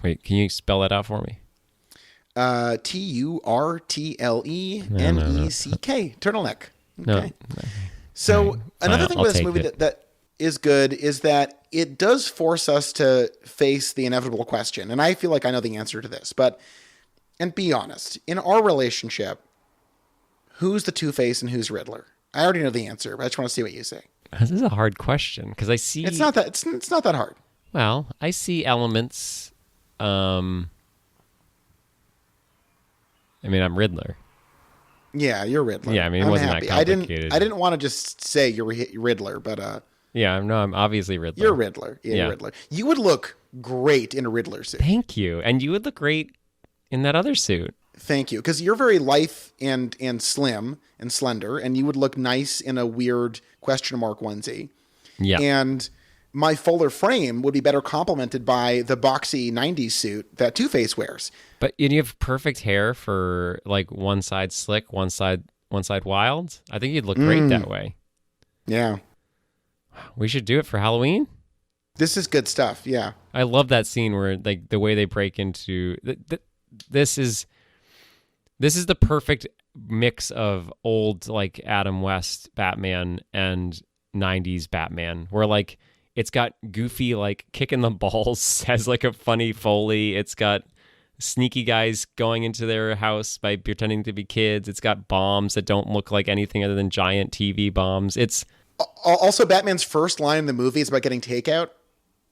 Wait, can you spell that out for me? Turtleneck. Turtleneck. Okay. No. So another thing with this movie that is good is that it does force us to face the inevitable question. And I feel like I know the answer to this, and be honest, in our relationship, who's the Two-Face and who's Riddler? I already know the answer, but I just want to see what you say. This is a hard question because I see it's not that hard. Well, I see elements. I mean, I'm Riddler. Yeah, you're Riddler. Yeah, I mean, it wasn't that complicated. I didn't want to just say you're Riddler, but yeah, no, I'm obviously Riddler. You're Riddler. Yeah, you're Riddler. You would look great in a Riddler suit. Thank you, and you would look great in that other suit. Thank you, because you're very lithe and slim and slender, and you would look nice in a weird question mark onesie. Yeah, and my fuller frame would be better complemented by the boxy 90s suit that Two-Face wears. But you have perfect hair for like one side slick, one side wild. I think you'd look great that way. Yeah. We should do it for Halloween. This is good stuff. Yeah. I love that scene where like the way they break into this is the perfect mix of old like Adam West Batman and 90s Batman, where like it's got Goofy like kicking the balls, has like a funny Foley. It's got sneaky guys going into their house by pretending to be kids. It's got bombs that don't look like anything other than giant TV bombs. It's also Batman's first line in the movie is about getting takeout.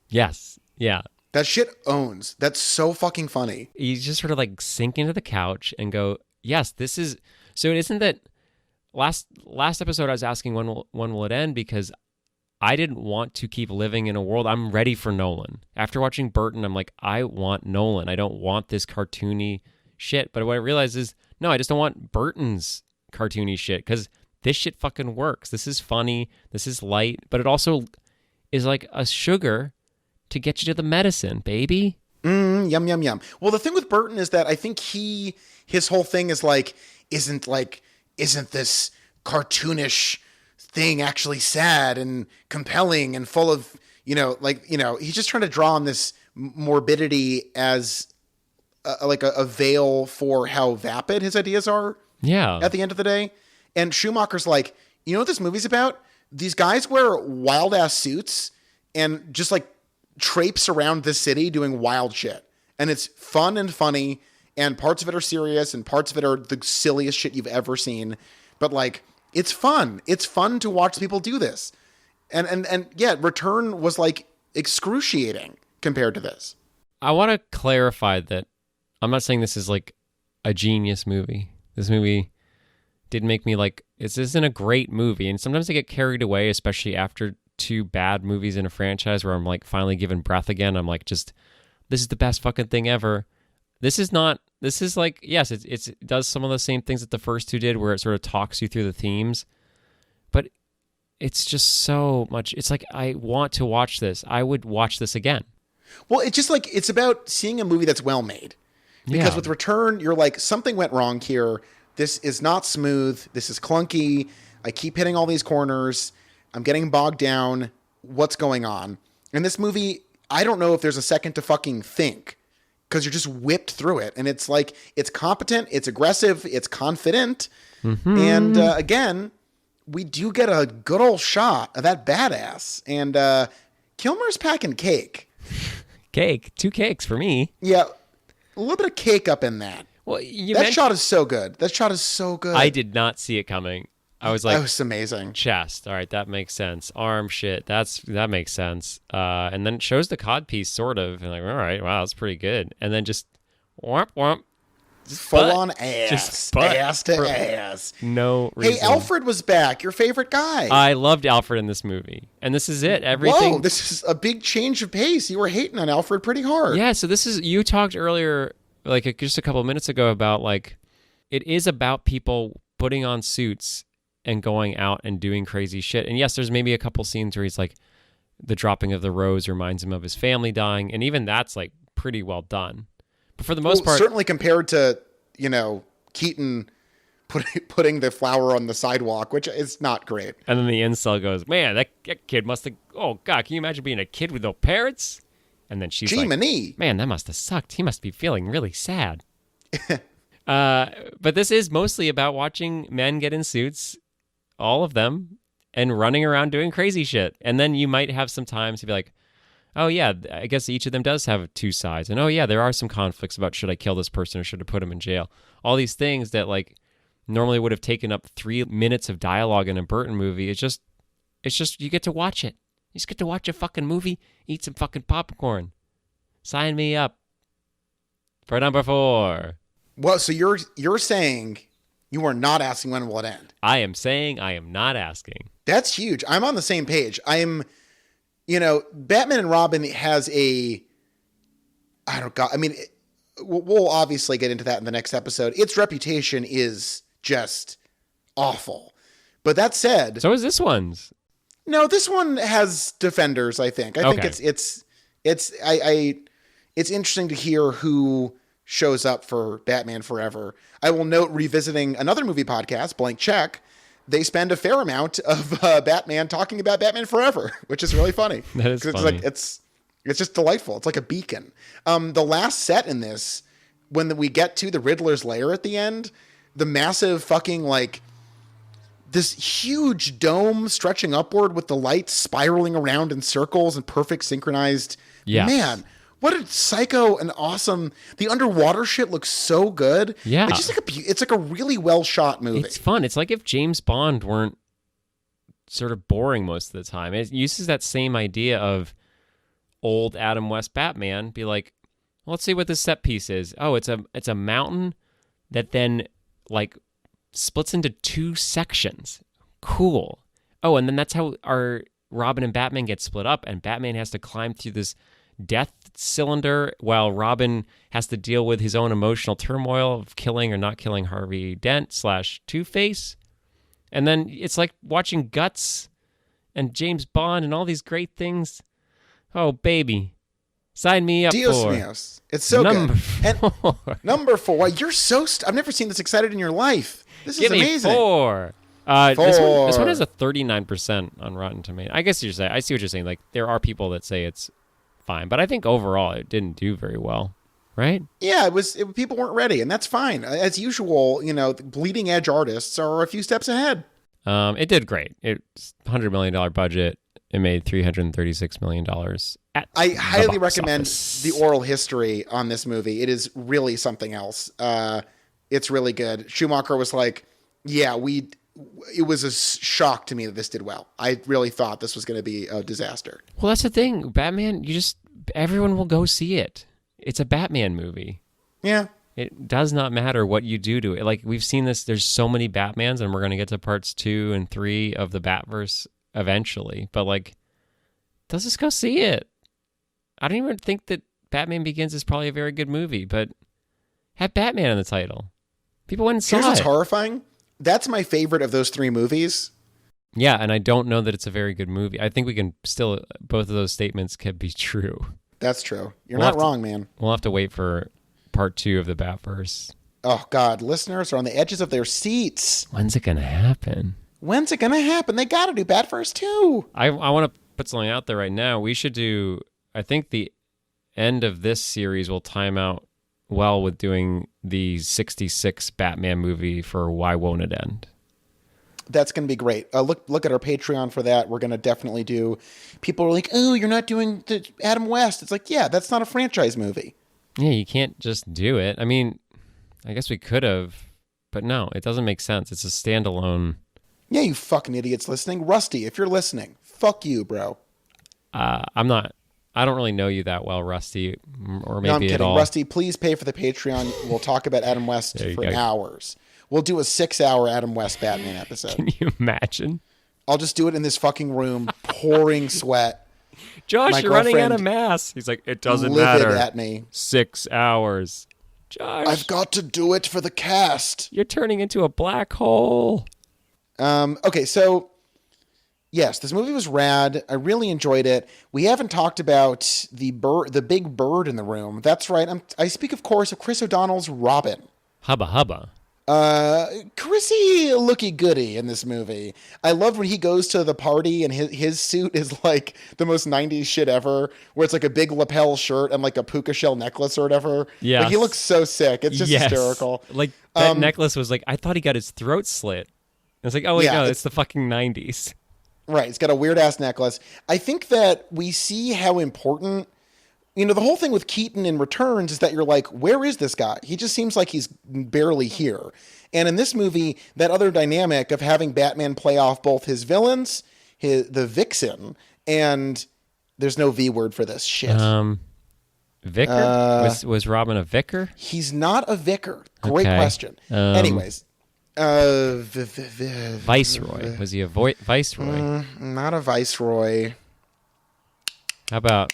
Yes. Yeah. That shit owns. That's so fucking funny. You just sort of like sink into the couch and go, yes, this is. So it isn't that last episode I was asking when will it end, because I didn't want to keep living in a world. I'm ready for Nolan. After watching Burton, I'm like, I want Nolan. I don't want this cartoony shit. But what I realized is, no, I just don't want Burton's cartoony shit, because this shit fucking works. This is funny. This is light. But it also is like a sugar to get you to the medicine, baby. Yum, yum, yum. Well, the thing with Burton is that I think his whole thing is like, isn't this cartoonish thing actually sad and compelling and full of, he's just trying to draw on this morbidity as a veil for how vapid his ideas are. Yeah. At the end of the day. And Schumacher's like, you know what this movie's about? These guys wear wild ass suits and just like traipse around the city doing wild shit. And it's fun and funny, and parts of it are serious and parts of it are the silliest shit you've ever seen. But like, it's fun. It's fun to watch people do this. And yeah, Return was like excruciating compared to this. I want to clarify that I'm not saying this is like a genius movie. This movie did make me like, this isn't a great movie. And sometimes I get carried away, especially after two bad movies in a franchise where I'm like finally given breath again. I'm like, this is the best fucking thing ever. This is not. This is like, yes, it does some of the same things that the first two did, where it sort of talks you through the themes, but it's just so much. It's like, I want to watch this. I would watch this again. Well, it's just like, it's about seeing a movie that's well made. Because with Return, you're like, something went wrong here. This is not smooth. This is clunky. I keep hitting all these corners. I'm getting bogged down. What's going on? In this movie, I don't know if there's a second to fucking think, because you're just whipped through it. And it's like, it's competent, it's aggressive, it's confident. Mm-hmm. And again, we do get a good old shot of that badass. And Kilmer's packing cake. Cake. 2 cakes for me. Yeah. A little bit of cake up in that. Well, that shot is so good. That shot is so good. I did not see it coming. I was like, that was amazing. Chest. All right, that makes sense. Arm shit. That makes sense. And then it shows the cod piece, sort of. And like, all right, wow, that's pretty good. And then just whomp whomp. Full on ass. Just butt. Ass to ass. No reason. Hey, Alfred was back. Your favorite guy. I loved Alfred in this movie. And this is it. Everything. Whoa, this is a big change of pace. You were hating on Alfred pretty hard. Yeah, so this is, you talked earlier, like just a couple of minutes ago, about like, it is about people putting on suits and going out and doing crazy shit. And yes, there's maybe a couple scenes where he's like, the dropping of the rose reminds him of his family dying. And even that's like pretty well done. But for the most part, certainly compared to, Keaton putting the flower on the sidewalk, which is not great. And then the incel goes, man, that kid must have, oh God, can you imagine being a kid with no parents? And then she's like, man, that must have sucked. He must be feeling really sad. But this is mostly about watching men get in suits, all of them, and running around doing crazy shit. And then you might have some times to be like, oh yeah, I guess each of them does have 2 sides. And oh yeah, there are some conflicts about, should I kill this person or should I put him in jail? All these things that like normally would have taken up 3 minutes of dialogue in a Burton movie. It's just you get to watch it. You just get to watch a fucking movie, eat some fucking popcorn. Sign me up for number 4. Well, so you're saying you are not asking when will it end? I am saying I am not asking. That's huge. I'm on the same page. Batman and Robin has we'll obviously get into that in the next episode. Its reputation is just awful. But that said, so is this one's. No, this one has defenders, I think. I think it's interesting to hear who shows up for Batman Forever. I will note, revisiting another movie podcast, Blank Check, they spend a fair amount of Batman talking about Batman Forever, which is really funny. That is funny. It's just delightful. It's like a beacon. The last set in this, when we get to the Riddler's lair at the end, the massive fucking this huge dome stretching upward with the lights spiraling around in circles and perfect synchronized. Yes. Man, what a psycho and awesome. The underwater shit looks so good. Yeah. It's just it's like a really well shot movie. It's fun. It's like if James Bond weren't sort of boring most of the time. It uses that same idea of old Adam West Batman. Be like, well, let's see what this set piece is. Oh, it's a mountain that then splits into 2 sections. Cool. Oh, and then that's how our Robin and Batman get split up, and Batman has to climb through this death cylinder while Robin has to deal with his own emotional turmoil of killing or not killing Harvey Dent / Two-Face. And then it's like watching Guts and James Bond and all these great things. Oh, baby. Sign me up Dios for míos. It's so number good. 4. And number 4. Wow, you're so... I've never seen this excited in your life. This is Give amazing. me 4. 4. This one has a 39% on Rotten Tomatoes. I guess I see what you're saying. Like, there are people that say it's fine, but I think overall it didn't do very well, right? Yeah, people weren't ready, and that's fine. As usual, the bleeding edge artists are a few steps ahead. It did great. It's $100 million budget. It made $336 million. I highly recommend office. the oral history on this movie. It is really something else. It's really good. Schumacher was like, yeah, it was a shock to me that this did well. I really thought this was going to be a disaster. Well, that's the thing. Batman, everyone will go see it. It's a Batman movie. Yeah. It does not matter what you do to it. Like, we've seen this. There's so many Batmans, and we're going to get to parts 2 and 3 of the Batverse eventually. But, let's just go see it. I don't even think that Batman Begins is probably a very good movie, but Had Batman in the title. People went and Here's saw what's it. horrifying. That's my favorite of those 3 movies. Yeah, and I don't know that it's a very good movie. I think we can still, both of those statements could be true. That's true. You're We'll not have to- wrong, man. We'll have to wait for part 2 of the Batverse. Oh, God. Listeners are on the edges of their seats. When's it going to happen? When's it going to happen? They got to do Batverse 2. I want to put something out there right now. We should do, I think the end of this series will time out well with doing the 66 Batman movie for Why Won't It End? That's going to be great. Look at our Patreon for that. We're going to definitely do. People are like, oh, you're not doing the Adam West. It's like, yeah, that's not a franchise movie. Yeah, you can't just do it. I mean, I guess we could have, but no, it doesn't make sense. It's a standalone. Yeah, you fucking idiots listening. Rusty, if you're listening, fuck you, bro. I'm not. I don't really know you that well, Rusty, or maybe No, I'm kidding. at all. Rusty, please pay for the Patreon. We'll talk about Adam West There you for go. hours. We'll do a 6-hour Adam West Batman episode. Can you imagine? I'll just do it in this fucking room, pouring sweat. Josh, My you're running out of girlfriend mass. He's like, it doesn't livid matter. at me. 6 hours. Josh, I've got to do it for the cast. you're turning into a black hole. Okay, so yes, this movie was rad. I really enjoyed it. We haven't talked about the big bird in the room. That's right. I speak, of course, of Chris O'Donnell's Robin. Hubba hubba. Chrissy looky goody in this movie. I loved when he goes to the party and his suit is like the most 90s shit ever, where it's like a big lapel shirt and like a puka shell necklace or whatever. Yeah. Like, he looks so sick. It's just hysterical. Like that necklace was like, I thought he got his throat slit. It's like, oh wait, Yeah, no, it's- it's the fucking 90s. Right. It's got a weird ass necklace. I think that we see how important, the whole thing with Keaton in Returns is that you're like, where is this guy? He just seems like he's barely here. And in this movie, that other dynamic of having Batman play off both his villains, the vixen, and there's no V word for this shit. Vicar? Was Robin a vicar? He's not a vicar. Great Okay. question. Anyways, Viceroy. Was he a viceroy? not a viceroy. How about,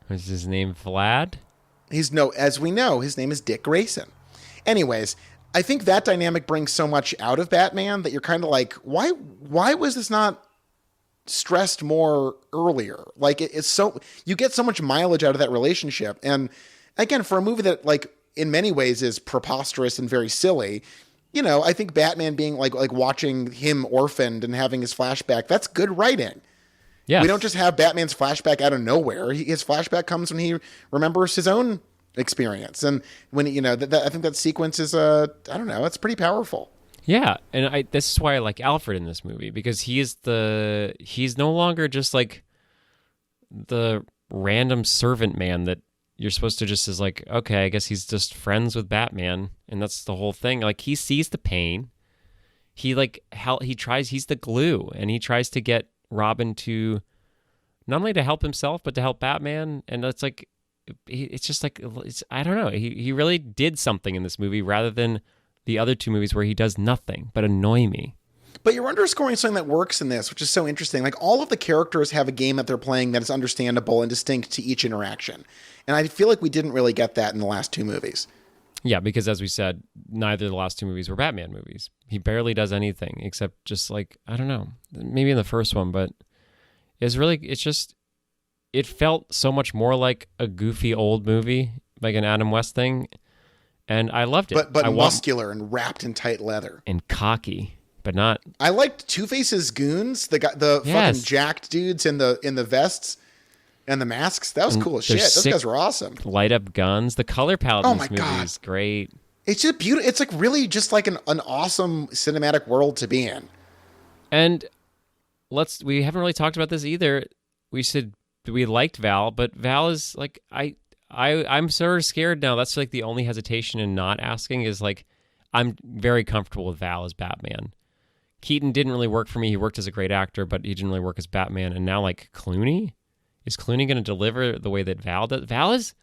was his name Vlad? As we know, his name is Dick Grayson. Anyways, I think that dynamic brings so much out of Batman that you're kind of like, why was this not stressed more earlier? Like, it's so, you get so much mileage out of that relationship. And again, for a movie that like in many ways is preposterous and very silly, I think Batman being like watching him orphaned and having his flashback, that's good writing. Yeah. We don't just have Batman's flashback out of nowhere. His flashback comes when he remembers his own experience. And when, I think that sequence is, I don't know, it's pretty powerful. Yeah, and this is why I like Alfred in this movie, because he's no longer just like the random servant man that you're supposed to just is like, okay, I guess he's just friends with Batman, and that's the whole thing. Like, he sees the pain. He's the glue, and he tries to get Robin to not only to help himself, but to help Batman. And it's like, it's just like, I don't know. He really did something in this movie rather than the other 2 movies where he does nothing but annoy me. But you're underscoring something that works in this, which is so interesting. Like, all of the characters have a game that they're playing that is understandable and distinct to each interaction. And I feel like we didn't really get that in the last 2 movies. Yeah, because as we said, neither of the last 2 movies were Batman movies. He barely does anything except just like, I don't know, maybe in the first one, but it felt so much more like a goofy old movie, like an Adam West thing, and I loved it. But muscular and wrapped in tight leather. And cocky, but not. I liked Two-Face's goons, the fucking jacked dudes in the vests and the masks. That was cool as shit. Those guys were awesome. Light up guns. The color palette in this movie God. is great. It's just beautiful. It's like really just like an awesome cinematic world to be in. And we haven't really talked about this either. We said we liked Val, but Val is like, I'm sort of scared now. That's like the only hesitation in not asking is like, I'm very comfortable with Val as Batman. Keaton didn't really work for me. He worked as a great actor, but he didn't really work as Batman. And now like Clooney? Is Clooney going to deliver the way that Val does? Val is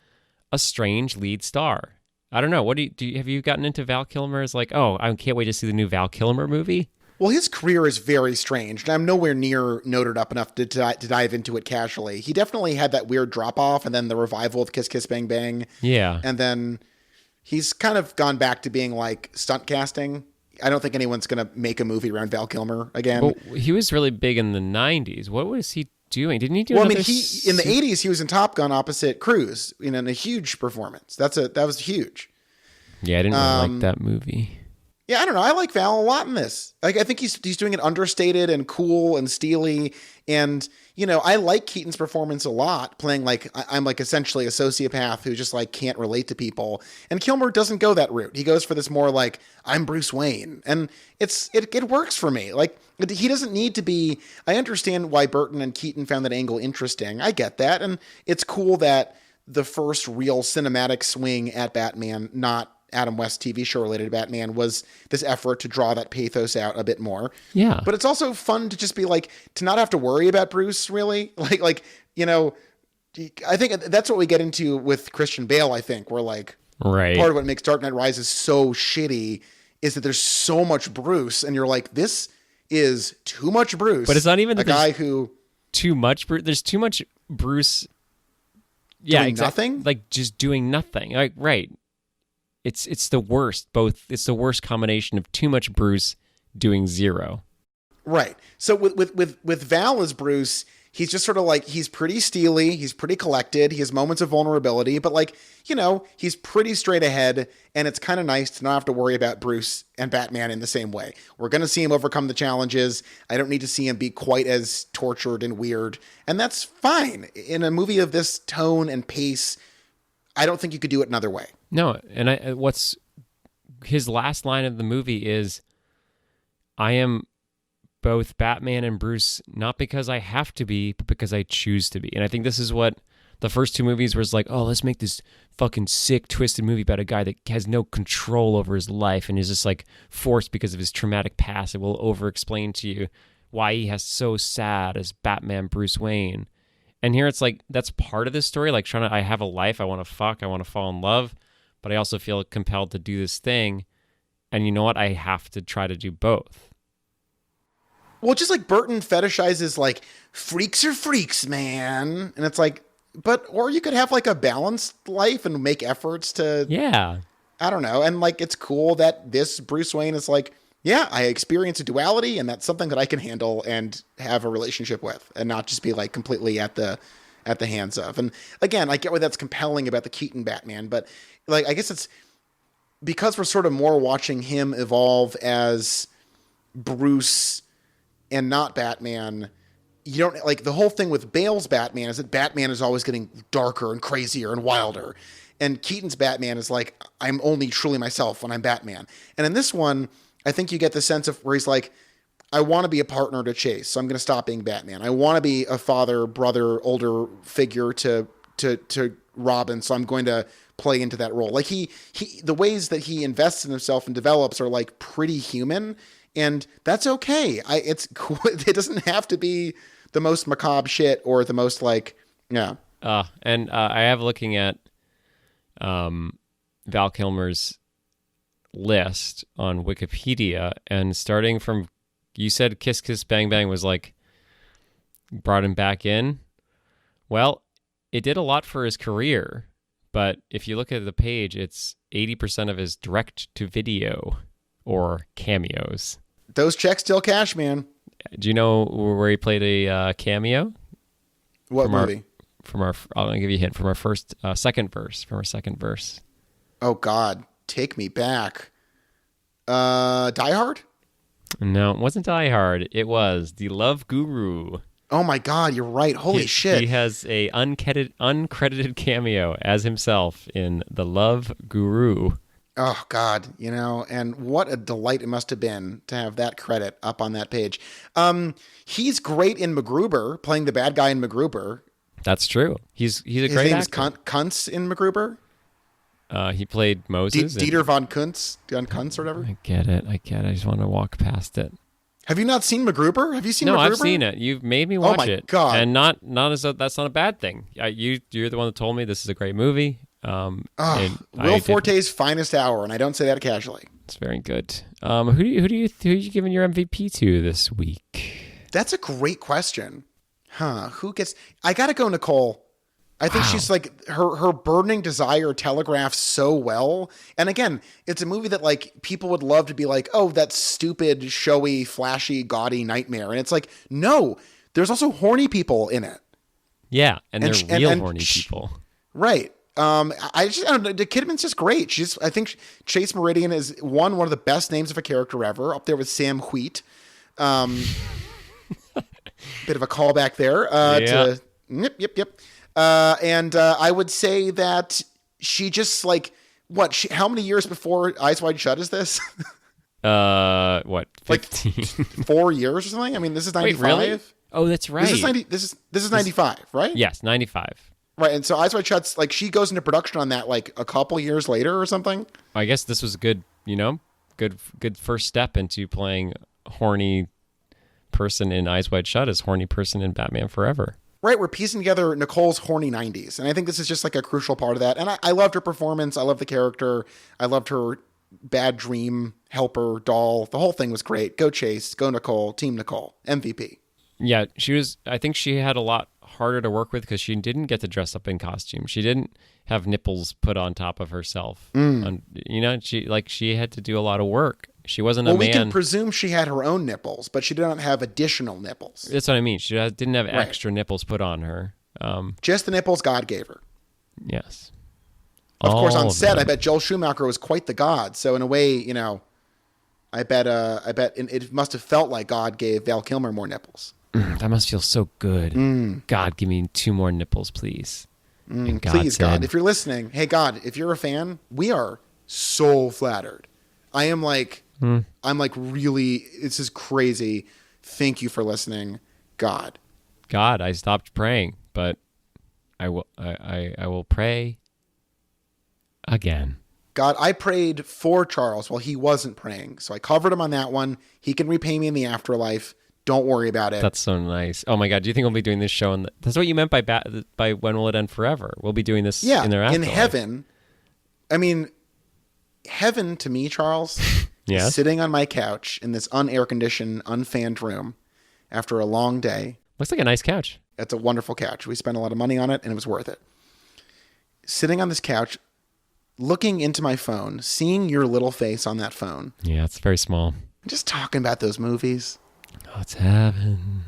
a strange lead star. I don't know. What have you gotten into Val Kilmer as like, oh, I can't wait to see the new Val Kilmer movie? Well, his career is very strange, and I'm nowhere near noted up enough to dive into it casually. He definitely had that weird drop-off, and then the revival of Kiss Kiss Bang Bang. Yeah. And then He's kind of gone back to being like stunt casting. I don't think anyone's going to make a movie around Val Kilmer again. Well, he was really big in the 90s. What was he doing? Didn't he do Well, I another mean, in the 80s, he was in Top Gun opposite Cruise, in a huge performance. That was huge. Yeah, I didn't really like that movie. Yeah, I don't know. I like Val a lot in this. Like, I think he's doing it understated and cool and steely. And, I like Keaton's performance a lot, playing like I'm like essentially a sociopath who just like can't relate to people. And Kilmer doesn't go that route. He goes for this more like I'm Bruce Wayne, and it works for me. Like, he doesn't need to be. I understand why Burton and Keaton found that angle interesting. I get that, and it's cool that the first real cinematic swing at Batman, not Adam West TV show related to Batman, was this effort to draw that pathos out a bit more. Yeah. But it's also fun to just be like, to not have to worry about Bruce really. I think that's what we get into with Christian Bale, I think, where like right. part of what makes Dark Knight Rises so shitty is that there's so much Bruce and you're like, this is too much Bruce. But it's not even a guy who too much Bruce. There's too much Bruce. Doing nothing? Like just doing nothing. Like, right. It's the worst. It's the worst combination of too much Bruce doing zero. Right. So with Val as Bruce, he's just sort of like, he's pretty steely, he's pretty collected, he has moments of vulnerability, but like, he's pretty straight ahead, and it's kind of nice to not have to worry about Bruce and Batman in the same way. We're going to see him overcome the challenges. I don't need to see him be quite as tortured and weird, and that's fine. In a movie of this tone and pace, I don't think you could do it another way. No, and what's his last line of the movie is, I am both Batman and Bruce, not because I have to be, but because I choose to be. And I think this is what the first two movies was like, oh, let's make this fucking sick, twisted movie about a guy that has no control over his life and is just like forced because of his traumatic past. It will over-explain to you why he has so sad as Batman Bruce Wayne. And here it's like, that's part of this story. Like, I have a life, I want to fuck, I want to fall in love, but I also feel compelled to do this thing. And you know what? I have to try to do both. Well, just like Burton fetishizes like freaks are freaks, man. And it's like, or you could have like a balanced life and make efforts to, yeah, I don't know. And like, it's cool that this Bruce Wayne is like, yeah, I experience a duality, and that's something that I can handle and have a relationship with, and not just be like completely at the hands of. And again, I get why that's compelling about the Keaton Batman, but like, I guess it's because we're sort of more watching him evolve as Bruce and not Batman. You don't like the whole thing with Bale's Batman is that Batman is always getting darker and crazier and wilder. And Keaton's Batman is like, I'm only truly myself when I'm Batman. And in this one, I think you get the sense of where he's like, I want to be a partner to Chase, so I'm going to stop being Batman. I want to be a father, brother, older figure to Robin, so I'm going to play into that role. Like the ways that he invests in himself and develops are like pretty human, and that's okay. It's cool. It doesn't have to be the most macabre shit or the most like, yeah. And I have looking at Val Kilmer's list on Wikipedia, and starting from, you said Kiss Kiss Bang Bang was like brought him back in. Well, it did a lot for his career, but if you look at the page, it's 80% of his direct to video or cameos. Those checks still cash, man. Do you know where he played a cameo? What movie? I'll give you a hint, from our second verse. Oh God, take me back. Die Hard? No, it wasn't Die Hard. It was The Love Guru. Oh my God, you're right. Holy shit. He has a uncredited cameo as himself in The Love Guru. Oh God, and what a delight it must have been to have that credit up on that page. He's great in MacGruber, playing the bad guy in MacGruber. That's true. He's a great actor. His name is Kuntz in MacGruber. He played Moses. Dieter von Kuntz or whatever. I get it. I just want to walk past it. Have you not seen MacGruber? Have you seen MacGruber? No, I've seen it. You've made me watch it. Oh my God. And not as though that's not a bad thing. You're the one that told me this is a great movie. Will Forte's finest hour, and I don't say that casually. It's very good. Who are you giving your MVP to this week? That's a great question. Who gets? I gotta go, Nicole. I think she's like her burning desire telegraphs so well. And again, it's a movie that like people would love to be like, oh, that stupid, showy, flashy, gaudy nightmare. And it's like, no, there's also horny people in it. Yeah, and they're real horny people. Right. I don't know. The Kidman's just great. I think Chase Meridian is one of the best names of a character ever, up there with Sam Wheat. Bit of a callback there. To yep. And I would say that she just like how many years before Eyes Wide Shut is this? What? 15? Like 4 years or something? I mean, this is 95. Wait, really? Oh, that's right. This is 95, right? Yes, 95. Right, and so Eyes Wide Shut's like she goes into production on that like a couple years later or something. I guess this was a good, good first step into playing horny person in Eyes Wide Shut as horny person in Batman Forever. Right, we're piecing together Nicole's horny 90s, and I think this is just like a crucial part of that. And I loved her performance. I loved the character. I loved her bad dream helper doll. The whole thing was great. Go Chase. Go Nicole. Team Nicole. MVP. Yeah, I think she had a lot harder to work with because she didn't get to dress up in costume. She didn't have nipples put on top of herself. She had to do a lot of work. She wasn't a man. Well, we can presume she had her own nipples, but she didn't have additional nipples. That's what I mean. She didn't have extra nipples put on her. Just the nipples God gave her. Yes. Of course, on set, I bet Joel Schumacher was quite the god. So in a way, I bet it must have felt like God gave Val Kilmer more nipples. That must feel so good. God, give me 2 more nipples, please. And God Please, said, God, if you're listening, hey, God, if you're a fan, we are so flattered. I am like, I'm like really, this is crazy. Thank you for listening, God. God, I stopped praying, but I will pray again. God, I prayed for Charles while he wasn't praying. So I covered him on that one. He can repay me in the afterlife. Don't worry about it. That's so nice. Oh my God, do you think we'll be doing this show? That's what you meant by When Will It End Forever? We'll be doing this in their afterlife. In heaven. I mean, heaven to me, Charles, yes? is sitting on my couch in this unair-conditioned, unfanned room after a long day. Looks like a nice couch. It's a wonderful couch. We spent a lot of money on it, and it was worth it. Sitting on this couch, looking into my phone, seeing your little face on that phone. Yeah, it's very small. Just talking about those movies. Oh, it's heaven.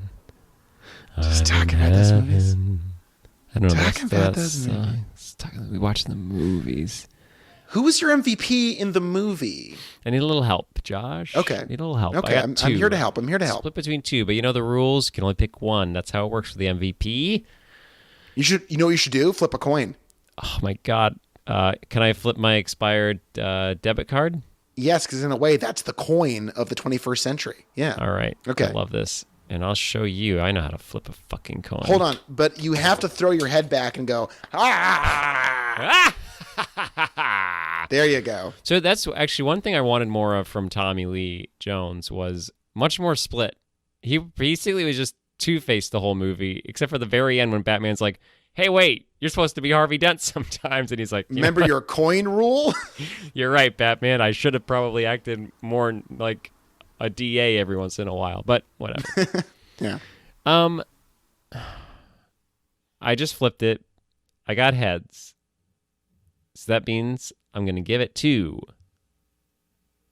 Just talking about those movies. I don't know. Talking about those movies. We watch the movies. Who was your MVP in the movie? I need a little help, Josh. Okay. I need a little help. Okay, I got I'm 2. here to help. Split between 2, but you know the rules. You can only pick one. That's how it works for the MVP. You know what you should do? Flip a coin. Oh my God. Can I flip my expired debit card? Yes, because in a way, that's the coin of the 21st century. Yeah. All right. Okay. I love this. And I'll show you. I know how to flip a fucking coin. Hold on. But you have to throw your head back and go, ah! There you go. So that's actually one thing I wanted more of from Tommy Lee Jones was much more split. He basically was just Two-Face the whole movie, except for the very end when Batman's like, hey, wait, you're supposed to be Harvey Dent sometimes. And he's like, remember your coin rule? You're right, Batman. I should have probably acted more like a DA every once in a while, but whatever. Yeah. I just flipped it. I got heads. So that means I'm going to give it to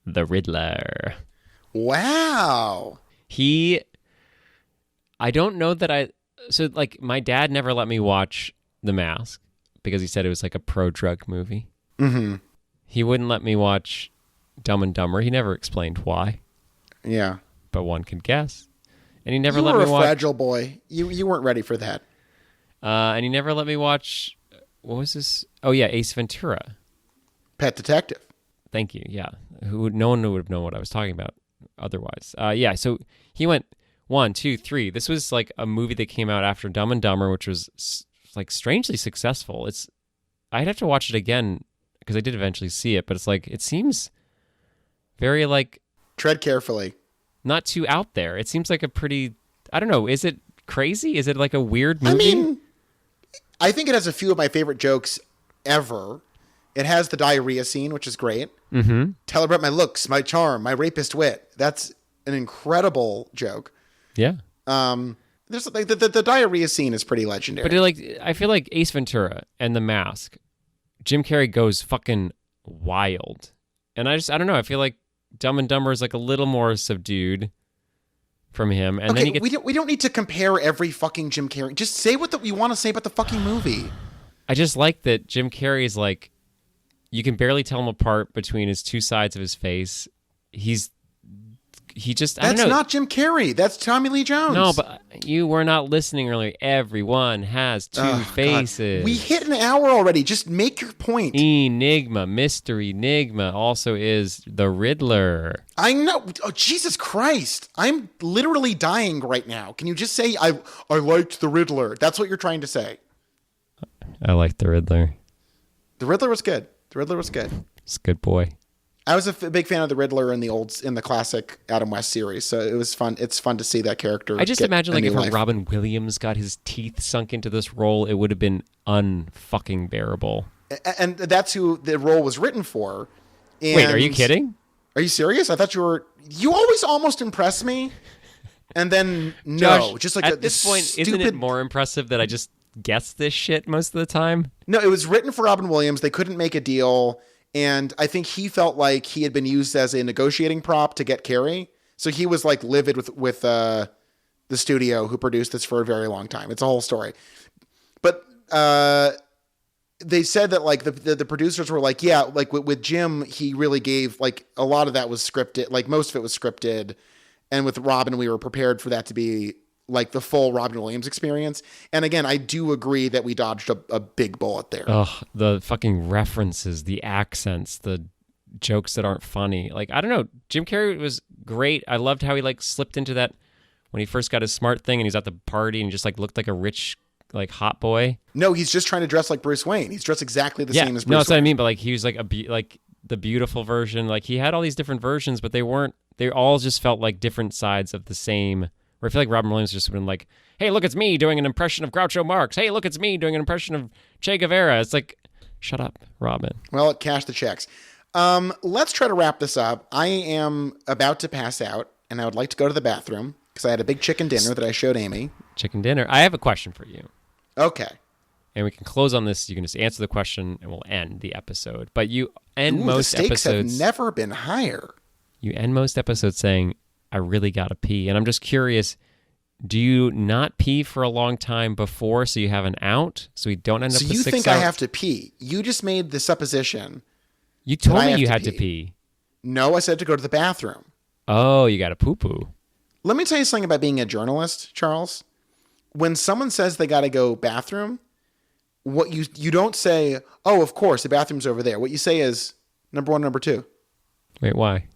the Riddler. Wow. I don't know that so like my dad never let me watch The Mask because he said it was like a pro-drug movie. Mm-hmm. He wouldn't let me watch Dumb and Dumber. He never explained why. Yeah. But one could guess. And he never you let were me a watch. fragile boy. You weren't ready for that. And he never let me watch. What was this? Oh yeah, Ace Ventura. Pet Detective. Thank you. Yeah, no one would have known what I was talking about otherwise. Yeah. So he went 1, 2, 3. This was like a movie that came out after Dumb and Dumber, which was like strangely successful. I'd have to watch it again because I did eventually see it, but it's like it seems very like tread carefully. Not too out there. It seems like a pretty. I don't know. Is it crazy? Is it like a weird movie? I mean, I think it has a few of my favorite jokes ever. It has the diarrhea scene, which is great. Mm-hmm. Tell her about my looks, my charm, my rapist wit. That's an incredible joke. Yeah. There's like the diarrhea scene is pretty legendary. But I feel like Ace Ventura and The Mask, Jim Carrey goes fucking wild, and I don't know. I feel like Dumb and Dumber is like a little more subdued from him, and then he gets. We don't need to compare every fucking Jim Carrey. Just say what you want to say about the fucking movie. I just like that Jim Carrey is like, you can barely tell him apart between his two sides of his face. That's not Jim Carrey. That's Tommy Lee Jones. No, but you were not listening earlier. Everyone has two faces. God. We hit an hour already. Just make your point. Enigma, Mystery Enigma also is the Riddler. I know. Oh, Jesus Christ. I'm literally dying right now. Can you just say, I liked the Riddler? That's what you're trying to say. I like the Riddler. The Riddler was good. It's a good boy. I was a big fan of the Riddler in the classic Adam West series, so it was fun. It's fun to see that character. I just imagine like if life. Robin Williams got his teeth sunk into this role, it would have been unfucking bearable. And that's who the role was written for. And wait, are you kidding? Are you serious? I thought you were. You always almost impress me, and then no, Josh, just like at this point, stupid... isn't it more impressive that I just guessed this shit most of the time? No, it was written for Robin Williams. They couldn't make a deal. And I think he felt like he had been used as a negotiating prop to get Carrey. So he was like livid with the studio who produced this for a very long time. It's a whole story. But they said that like the producers were like, yeah, like with Jim, he really gave like a lot of that was scripted. Like most of it was scripted. And with Robin, we were prepared for that to be like the full Robin Williams experience. And again, I do agree that we dodged a big bullet there. Ugh, the fucking references, the accents, the jokes that aren't funny. Like, I don't know. Jim Carrey was great. I loved how he like slipped into that when he first got his smart thing and he's at the party and just like looked like a rich, like hot boy. No, he's just trying to dress like Bruce Wayne. He's dressed exactly the same as Bruce No, that's Wayne. what I mean. But like, he was like like the beautiful version. Like he had all these different versions, but they all just felt like different sides of the same. Where I feel like Robin Williams just been like, hey, look, it's me doing an impression of Groucho Marx. Hey, look, it's me doing an impression of Che Guevara. It's like, shut up, Robin. Well, it cashed the checks. Let's try to wrap this up. I am about to pass out, and I would like to go to the bathroom because I had a big chicken dinner that I showed Amy. Chicken dinner. I have a question for you. Okay. And we can close on this. You can just answer the question, and we'll end the episode. But you end the most stakes episodes. have never been higher. You end most episodes saying, I really got to pee. And I'm just curious, do you not pee for a long time before so you have an out? So you don't end up with 6 So you think out? I have to pee. You just made the supposition. You told I me have you to had to pee. pee. No, I said to go to the bathroom. Oh, you got to poo-poo. Let me tell you something about being a journalist, Charles. When someone says they got to go bathroom, what you don't say, oh, of course, the bathroom's over there. What you say is number 1, number 2. Wait, why?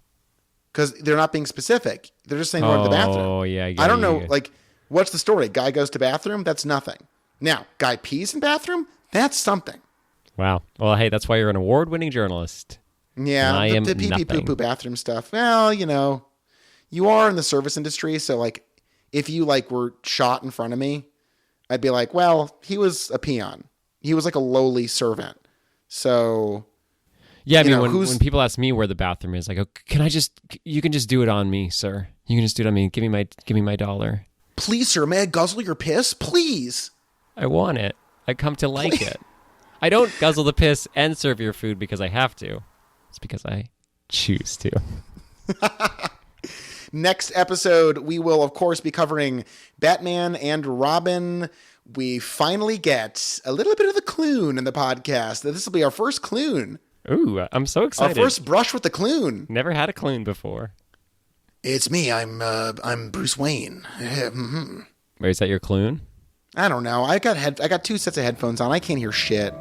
Because they're not being specific. They're just saying go to the bathroom. Oh, yeah. I don't know. Like, what's the story? Guy goes to bathroom? That's nothing. Now, guy pees in bathroom? That's something. Wow. Well, hey, that's why you're an award-winning journalist. Yeah, And I am the pee nothing. poo bathroom stuff. Well, you know, you are in the service industry, so like, if you like were shot in front of me, I'd be like, well, he was a peon. He was like a lowly servant. So Yeah, I mean, know, when people ask me where the bathroom is, I go, you can just do it on me, sir. You can just do it on me. Give me my $1. please, sir, may I guzzle your piss? Please. I want it. I come to like it. I don't guzzle the piss and serve your food because I have to. It's because I choose to. Next episode, we will, of course, be covering Batman and Robin. We finally get a little bit of the Clune in the podcast. This will be our first Clune. Ooh, I'm so Our excited. first brush with the Clune. Never had a Clune before. It's me. I'm Bruce Wayne. Wait, is that your Clune? I don't know. I got 2 sets of headphones on. I can't hear shit.